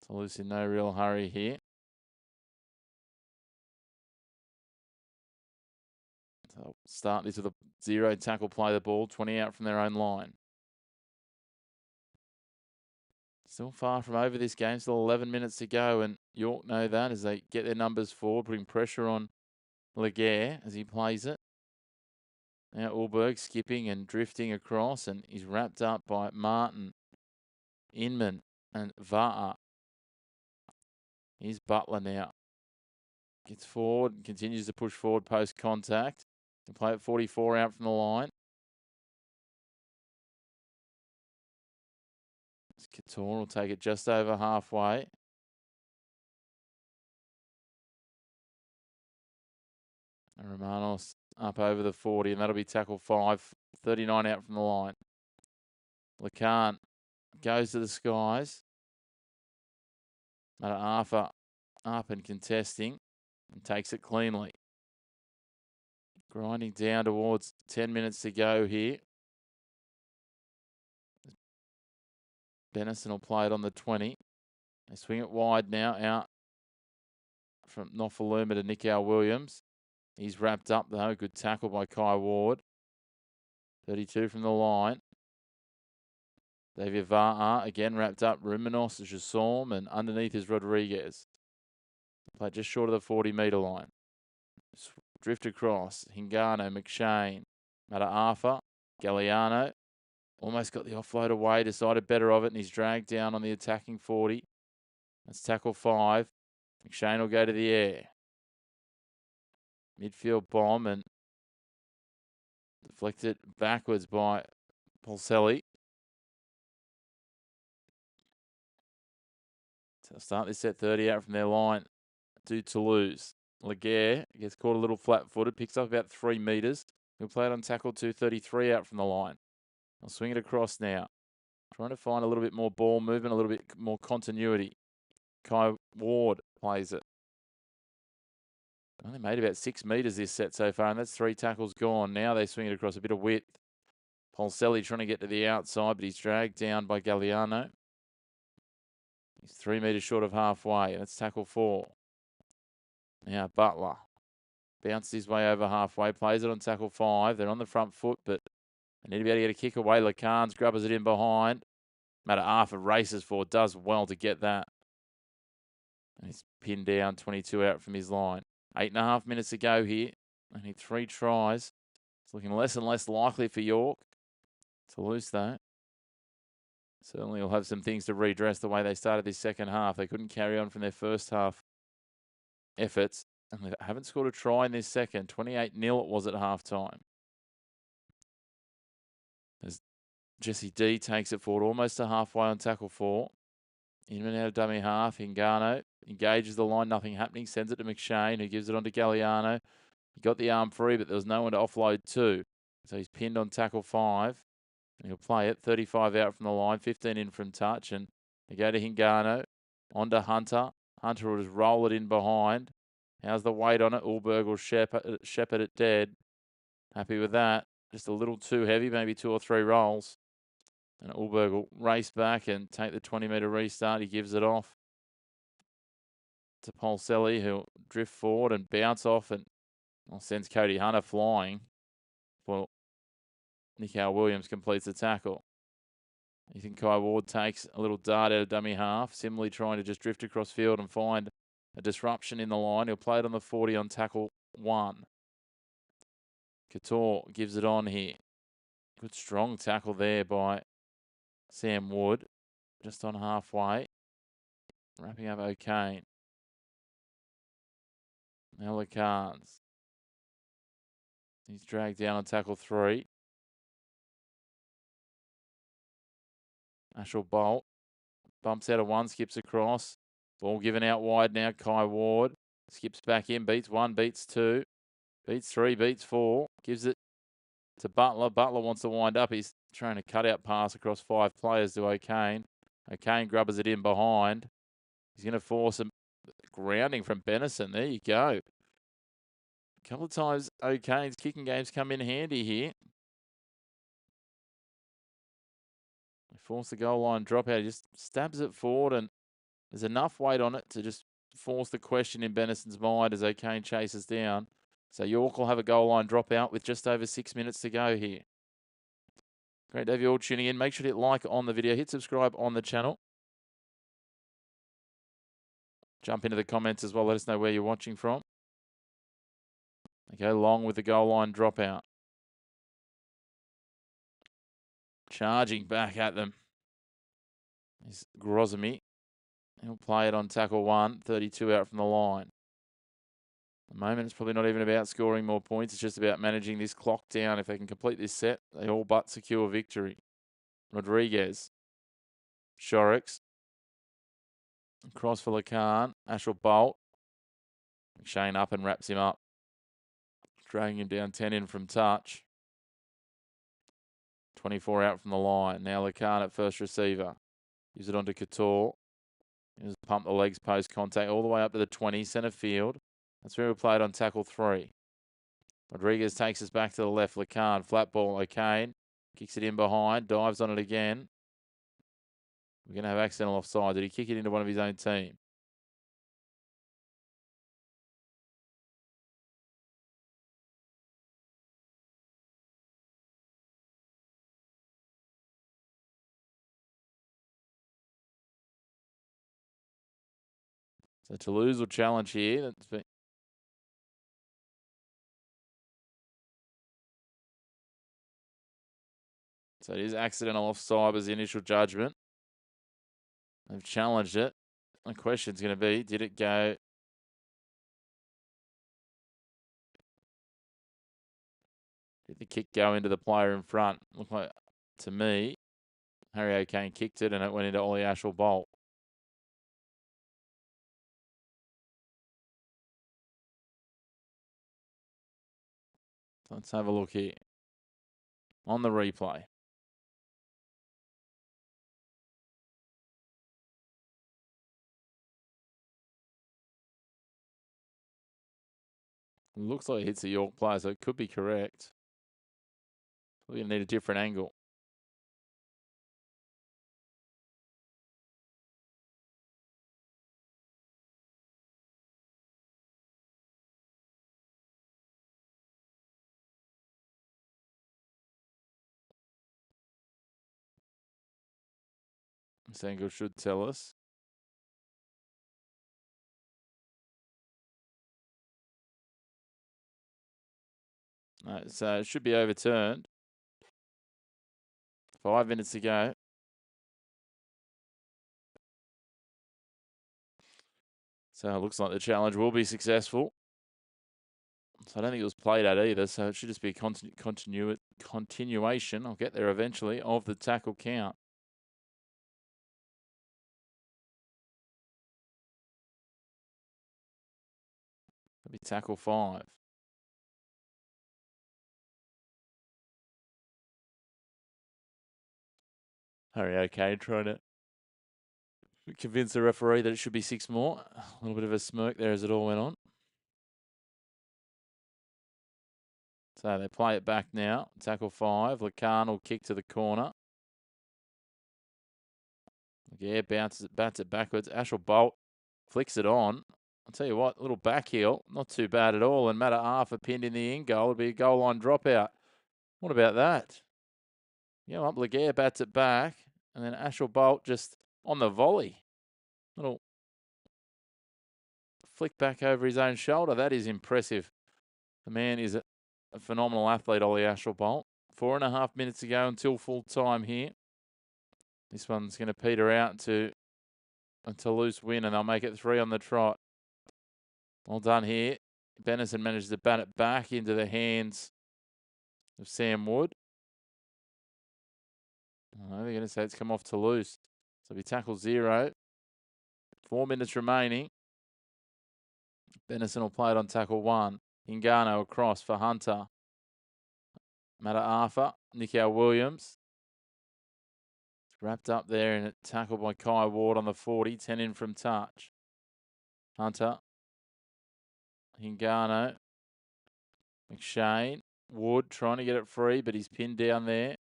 Toulouse in no real hurry here. So they'll start this with a 0 tackle, play the ball, 20 out from their own line. Still far from over this game, still 11 minutes to go, and York know that as they get their numbers forward, putting pressure on Laguerre as he plays it. Now Ulberg skipping and drifting across, and he's wrapped up by Martin, Inman, and Va'a. Here's Butler now. Gets forward and continues to push forward post contact. Can play at 44 out from the line. Couture will take it just over halfway. And Romanos up over the 40, and that'll be tackle 5, 39 out from the line. Lacan goes to the skies. Arthur up and contesting and takes it cleanly. Grinding down towards 10 minutes to go here. Benison will play it on the 20. They swing it wide now, out from Nofaluma to Nick Williams. He's wrapped up though. Good tackle by Kai Ward. 32 from the line. David Va'a again wrapped up. Ruminos, Jassom, and underneath is Rodriguez. Play just short of the 40-metre line. Drift across. Hingano, McShane, Mata'afa, Galliano. Almost got the offload away, decided better of it, and he's dragged down on the attacking 40. That's tackle 5. McShane will go to the air. Midfield bomb and deflected backwards by Pulselli. So start this set 30 out from their line to Toulouse. Laguerre gets caught a little flat-footed, picks up about 3 metres. He'll play it on tackle 233 out from the line. I'll swing it across now. Trying to find a little bit more ball movement, a little bit more continuity. Kai Ward plays it. Only made about 6 metres this set so far, and that's 3 tackles gone. Now they swing it across a bit of width. Pulselli trying to get to the outside, but he's dragged down by Galliano. He's 3 metres short of halfway. That's tackle 4. Now Butler bounced his way over halfway, plays it on tackle 5. They're on the front foot, but they need to be able to get a kick away. Lacan's grubbers it in behind. Arthur races forward, does well to get that. And he's pinned down 22 out from his line. 8.5 minutes to go here. Only 3 tries. It's looking less and less likely for York. Toulouse, though, certainly will have some things to redress the way they started this second half. They couldn't carry on from their first half efforts, and they haven't scored a try in this second. 28-0 it was at halftime. As Jesse D takes it forward almost to halfway on tackle 4. In and out of dummy half. Hingano engages the line, nothing happening. Sends it to McShane, who gives it on to Galliano. He got the arm free, but there was no one to offload to. So he's pinned on tackle 5. And he'll play it 35 out from the line, 15 in from touch. And they go to Hingano. On to Hunter. Hunter will just roll it in behind. How's the weight on it? Ulberg will shepherd it dead. Happy with that. Just a little too heavy, maybe 2 or 3 rolls. And Ulberg will race back and take the 20-metre restart. He gives it off to Pulselli, who'll drift forward and bounce off and sends Cody Hunter flying. Well, Nick Williams completes the tackle. You think Kai Ward takes a little dart out of dummy half, similarly trying to just drift across field and find a disruption in the line. He'll play it on the 40 on tackle 1. Couture gives it on here. Good strong tackle there by Sam Wood, just on halfway. Wrapping up O'Kane. Now Lacan's. He's dragged down on tackle 3. Ashel Bolt bumps out of 1, skips across. Ball given out wide now. Kai Ward skips back in, beats 1, beats 2, beats 3, beats 4. Gives it to Butler. Butler wants to wind up. He's trying to cut out pass across 5 players to O'Kane. O'Kane grubbers it in behind. He's going to force a grounding from Benison. There you go. A couple of times O'Kane's kicking games come in handy here. They force the goal line dropout. He just stabs it forward, and there's enough weight on it to just force the question in Benison's mind as O'Kane chases down. So York will have a goal line dropout with just over 6 minutes to go here. Great to have you all tuning in. Make sure to hit like on the video. Hit subscribe on the channel. Jump into the comments as well. Let us know where you're watching from. They go long with the goal line dropout. Charging back at them is Grozamy. He'll play it on tackle 1, 32 out from the line. At the moment, it's probably not even about scoring more points. It's just about managing this clock down. If they can complete this set, they all but secure victory. Rodriguez. Shorrocks. Cross for Lacan. Ashel Bolt. McShane up and wraps him up. Dragging him down 10 in from touch. 24 out from the line. Now Lacan at first receiver. Use it onto Couture. Just pump the legs post contact all the way up to the 20, centre field. That's where we played on tackle 3. Rodriguez takes us back to the left. Lacan, flat ball, O'Kane. Kicks it in behind, dives on it again. We're going to have accidental offside. Did he kick it into one of his own team? So Toulouse will challenge here. So it is accidental offside as the initial judgment. They've challenged it. The question's going to be, did it go? Did the kick go into the player in front? Look like, to me, Harry O'Kane kicked it and it went into Ollie Ashel Bolt. Let's have a look here on the replay. Looks like it hits the York player, so it could be correct. We're going to need a different angle. This angle should tell us. So it should be overturned. 5 minutes to go. So it looks like the challenge will be successful. So I don't think it was played at either. So it should just be a continuation. I'll get there eventually of the tackle count. It'll be tackle 5. Harry O'Kane trying to convince the referee that it should be 6 more. A little bit of a smirk there as it all went on. So they play it back now. Tackle 5. Lacan will kick to the corner. Yeah, bats it backwards. Ashel Bolt flicks it on. I'll tell you what, little back heel, not too bad at all. And Matter Arthur pinned in the in goal. It'd be a goal line dropout. What about that? Yeah, up Laguerre bats it back. And then Ashel Bolt just on the volley. Little flick back over his own shoulder. That is impressive. The man is a phenomenal athlete, Ollie Ashel Bolt. 4.5 minutes to go until full time here. This one's going to peter out to a Toulouse win, and they'll make it 3 on the trot. Well done here. Benison manages to bat it back into the hands of Sam Wood. They're going to say it's come off Toulouse. So we tackle 0. 4 minutes remaining. Benison will play it on tackle 1. Ingano across for Hunter. Matter Arthur. Nico Williams. It's wrapped up there and tackled by Kai Ward on the 40. 10 in from touch. Hunter. Hingano. McShane. Wood trying to get it free, but he's pinned down there.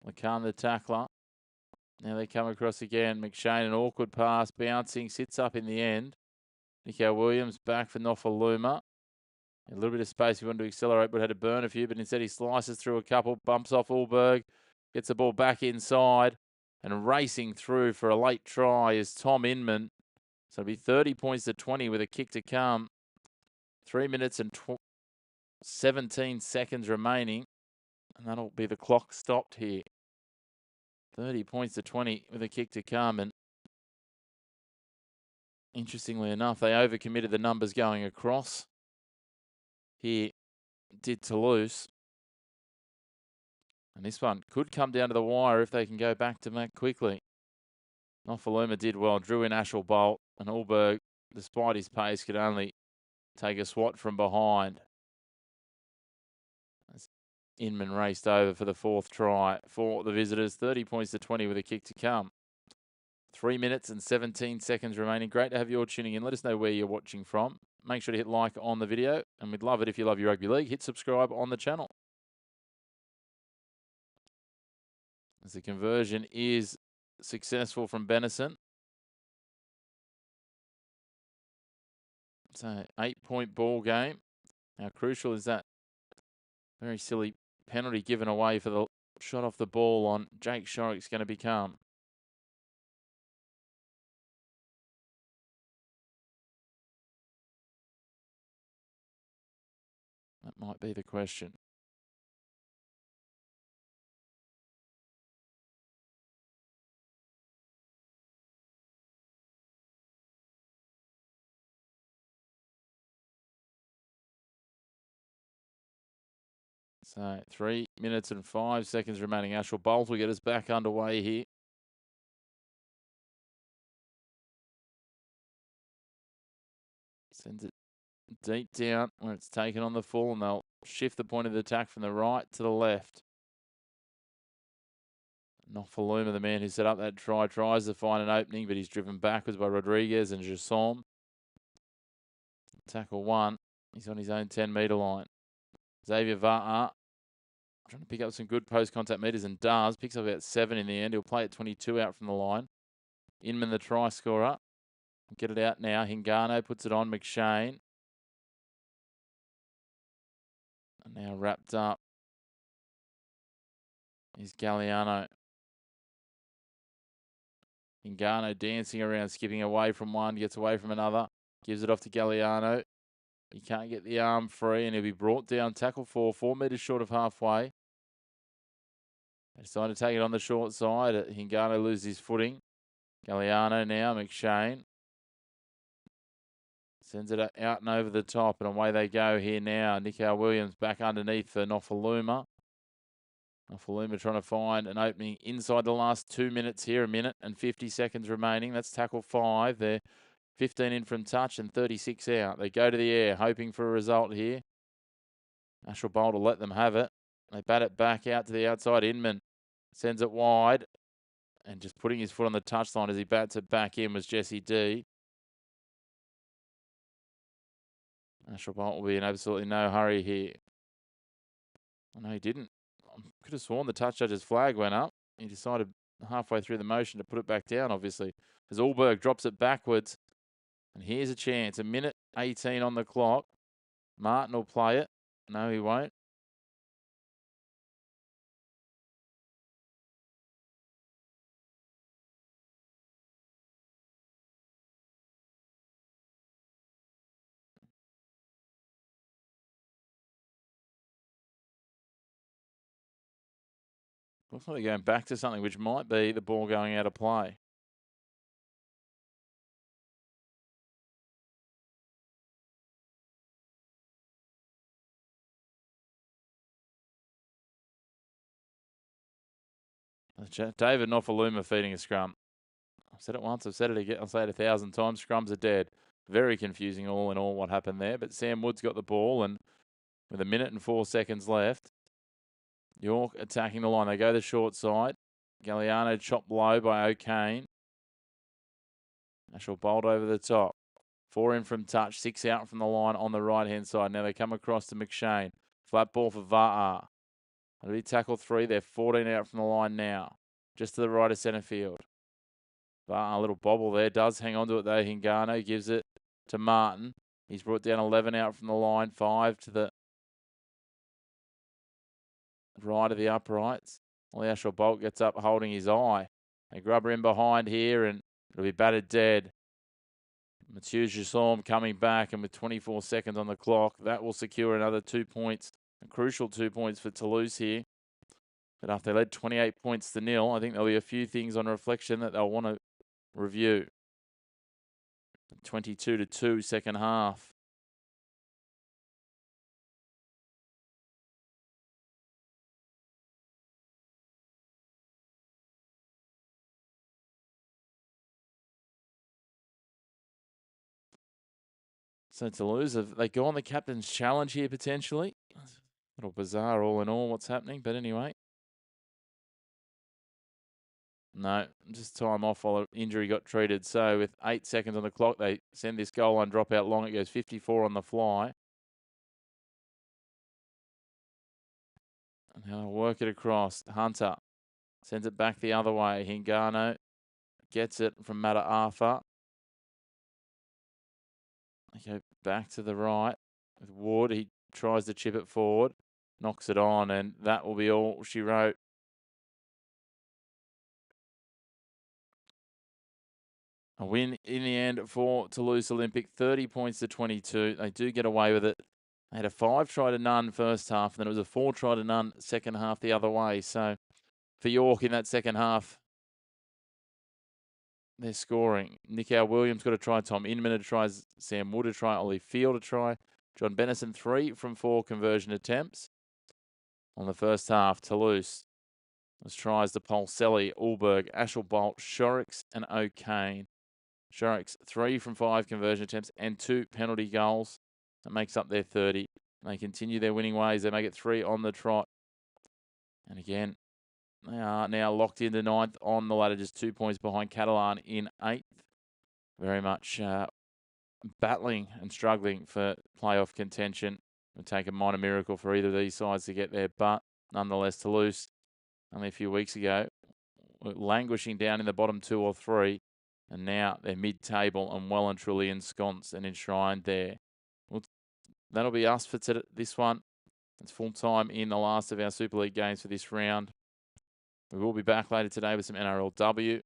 Lacan the tackler. Now they come across again. McShane, an awkward pass, bouncing, sits up in the end. Nico Williams back for Nofaluma. A little bit of space he wanted to accelerate, but had to burn a few, but instead he slices through a couple, bumps off Ulberg, gets the ball back inside, and racing through for a late try is Tom Inman. So it'll be 30 points to 20 with a kick to come. 3 minutes and 17 seconds remaining, and that'll be the clock stopped here. 30 points to 20 with a kick to come. And interestingly enough, they overcommitted the numbers going across. Here did Toulouse. And this one could come down to the wire if they can go back to back quickly. Nofaluma did well, drew in Ashel Bolt, and Ulberg, despite his pace, could only take a swat from behind. As Inman raced over for the fourth try for the visitors. 30 points to 20 with a kick to come. 3 minutes and 17 seconds remaining. Great to have you all tuning in. Let us know where you're watching from. Make sure to hit like on the video, and we'd love it if you love your rugby league. Hit subscribe on the channel. As the conversion is successful from Benison. So 8-point ball game. How crucial is that very silly penalty given away for the shot off the ball on Jake Shorrock's going to become? That might be the question. So 3 minutes and 5 seconds remaining. Ashel Bolt will get us back underway here. Sends it deep down where it's taken on the full, and they'll shift the point of the attack from the right to the left. Nofaluma, the man who set up that try, tries to find an opening, but he's driven backwards by Rodriguez and Jassom. Tackle one. He's on his own 10-metre line. Xavier Va'a trying to pick up some good post-contact meters, and does. Picks up about 7 in the end. He'll play at 22 out from the line. Inman, the try scorer. Get it out now. Hingano puts it on McShane. And now wrapped up is Galliano. Hingano dancing around, skipping away from one, gets away from another. Gives it off to Galliano. He can't get the arm free, and he'll be brought down. Tackle 4 metres short of halfway. They decide to take it on the short side. Hingano loses his footing. Galliano now, McShane. Sends it out and over the top, and away they go here now. Nico Williams back underneath for Nofaluma. Nofaluma trying to find an opening inside the last 2 minutes here. 1 minute and 50 seconds remaining. That's tackle 5. They're 15 in from touch and 36 out. They go to the air, hoping for a result here. Ashel Bolt will let them have it. They bat it back out to the outside. Inman sends it wide, and just putting his foot on the touchline as he bats it back in was Jesse D. Ashel Bolt will be in absolutely no hurry here. Oh, no, he didn't. I could have sworn the touch judge's flag went up. He decided halfway through the motion to put it back down, obviously, as Ulberg drops it backwards. And here's a chance. 1 minute 18 on the clock. Martin will play it. No, he won't. Looks like they're going back to something which might be the ball going out of play. David Nofaluma feeding a scrum. I've said it once, I've said it again, I'll say it 1,000 times. Scrums are dead. Very confusing all in all what happened there. But Sam Wood's got the ball, and with 1 minute and 4 seconds left, York attacking the line. They go the short side. Galliano chopped low by O'Kane. Ashel Bolt over the top. 4 in from touch, 6 out from the line on the right-hand side. Now they come across to McShane. Flat ball for Va'a. It'll be tackle 3. They're 14 out from the line now. Just to the right of centre field. Va'a, a little bobble there. Does hang on to it though. Hingano gives it to Martin. He's brought down 11 out from the line. 5 to the right of the uprights. Ashel Bolt gets up holding his eye. They grub her in behind here, and it'll be battered dead. Mathieu Gissorm coming back, and with 24 seconds on the clock, that will secure another 2 points, a crucial 2 points for Toulouse here. But after they led 28 points to nil, I think there'll be a few things on reflection that they'll want to review. 22-2 second half. So Toulouse, have they gone the captain's challenge here potentially? A little bizarre all in all what's happening, but anyway. No, just time off while injury got treated. So with 8 seconds on the clock, they send this goal line drop out long. It goes 54 on the fly. And now work it across. Hunter sends it back the other way. Hingano gets it from Mata'afa. They go back to the right with Ward. He tries to chip it forward, knocks it on, and that will be all she wrote. A win in the end for Toulouse Olympique, 30 points to 22. They do get away with it. They had a 5-try-to-none first half, and then it was a 4-try-to-none second half the other way. So for York in that second half, they're scoring. Nicow Williams got a try. Tom Inman a try. Sam Wood a try. Ollie Field a try. John Bennison 3 from 4 conversion attempts. On the first half, Toulouse was tries to Polselli, Ulberg, Ashelbolt, Shorrocks, and O'Kane. Shorrocks 3 from 5 conversion attempts and 2 penalty goals. That makes up their 30. They continue their winning ways. They make it 3 on the trot. And again, they are now locked into 9th on the ladder, just 2 points behind Catalan in 8th. Very much battling and struggling for playoff contention. It would take a minor miracle for either of these sides to get there, but nonetheless, Toulouse, only a few weeks ago, were languishing down in the bottom 2 or 3, and now they're mid-table and well and truly ensconced and enshrined there. Well, that'll be us for this one. It's full time in the last of our Super League games for this round. We will be back later today with some NRLW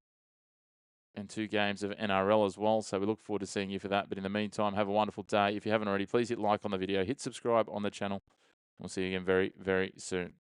and 2 games of NRL as well. So we look forward to seeing you for that. But in the meantime, have a wonderful day. If you haven't already, please hit like on the video, hit subscribe on the channel. We'll see you again very, very soon.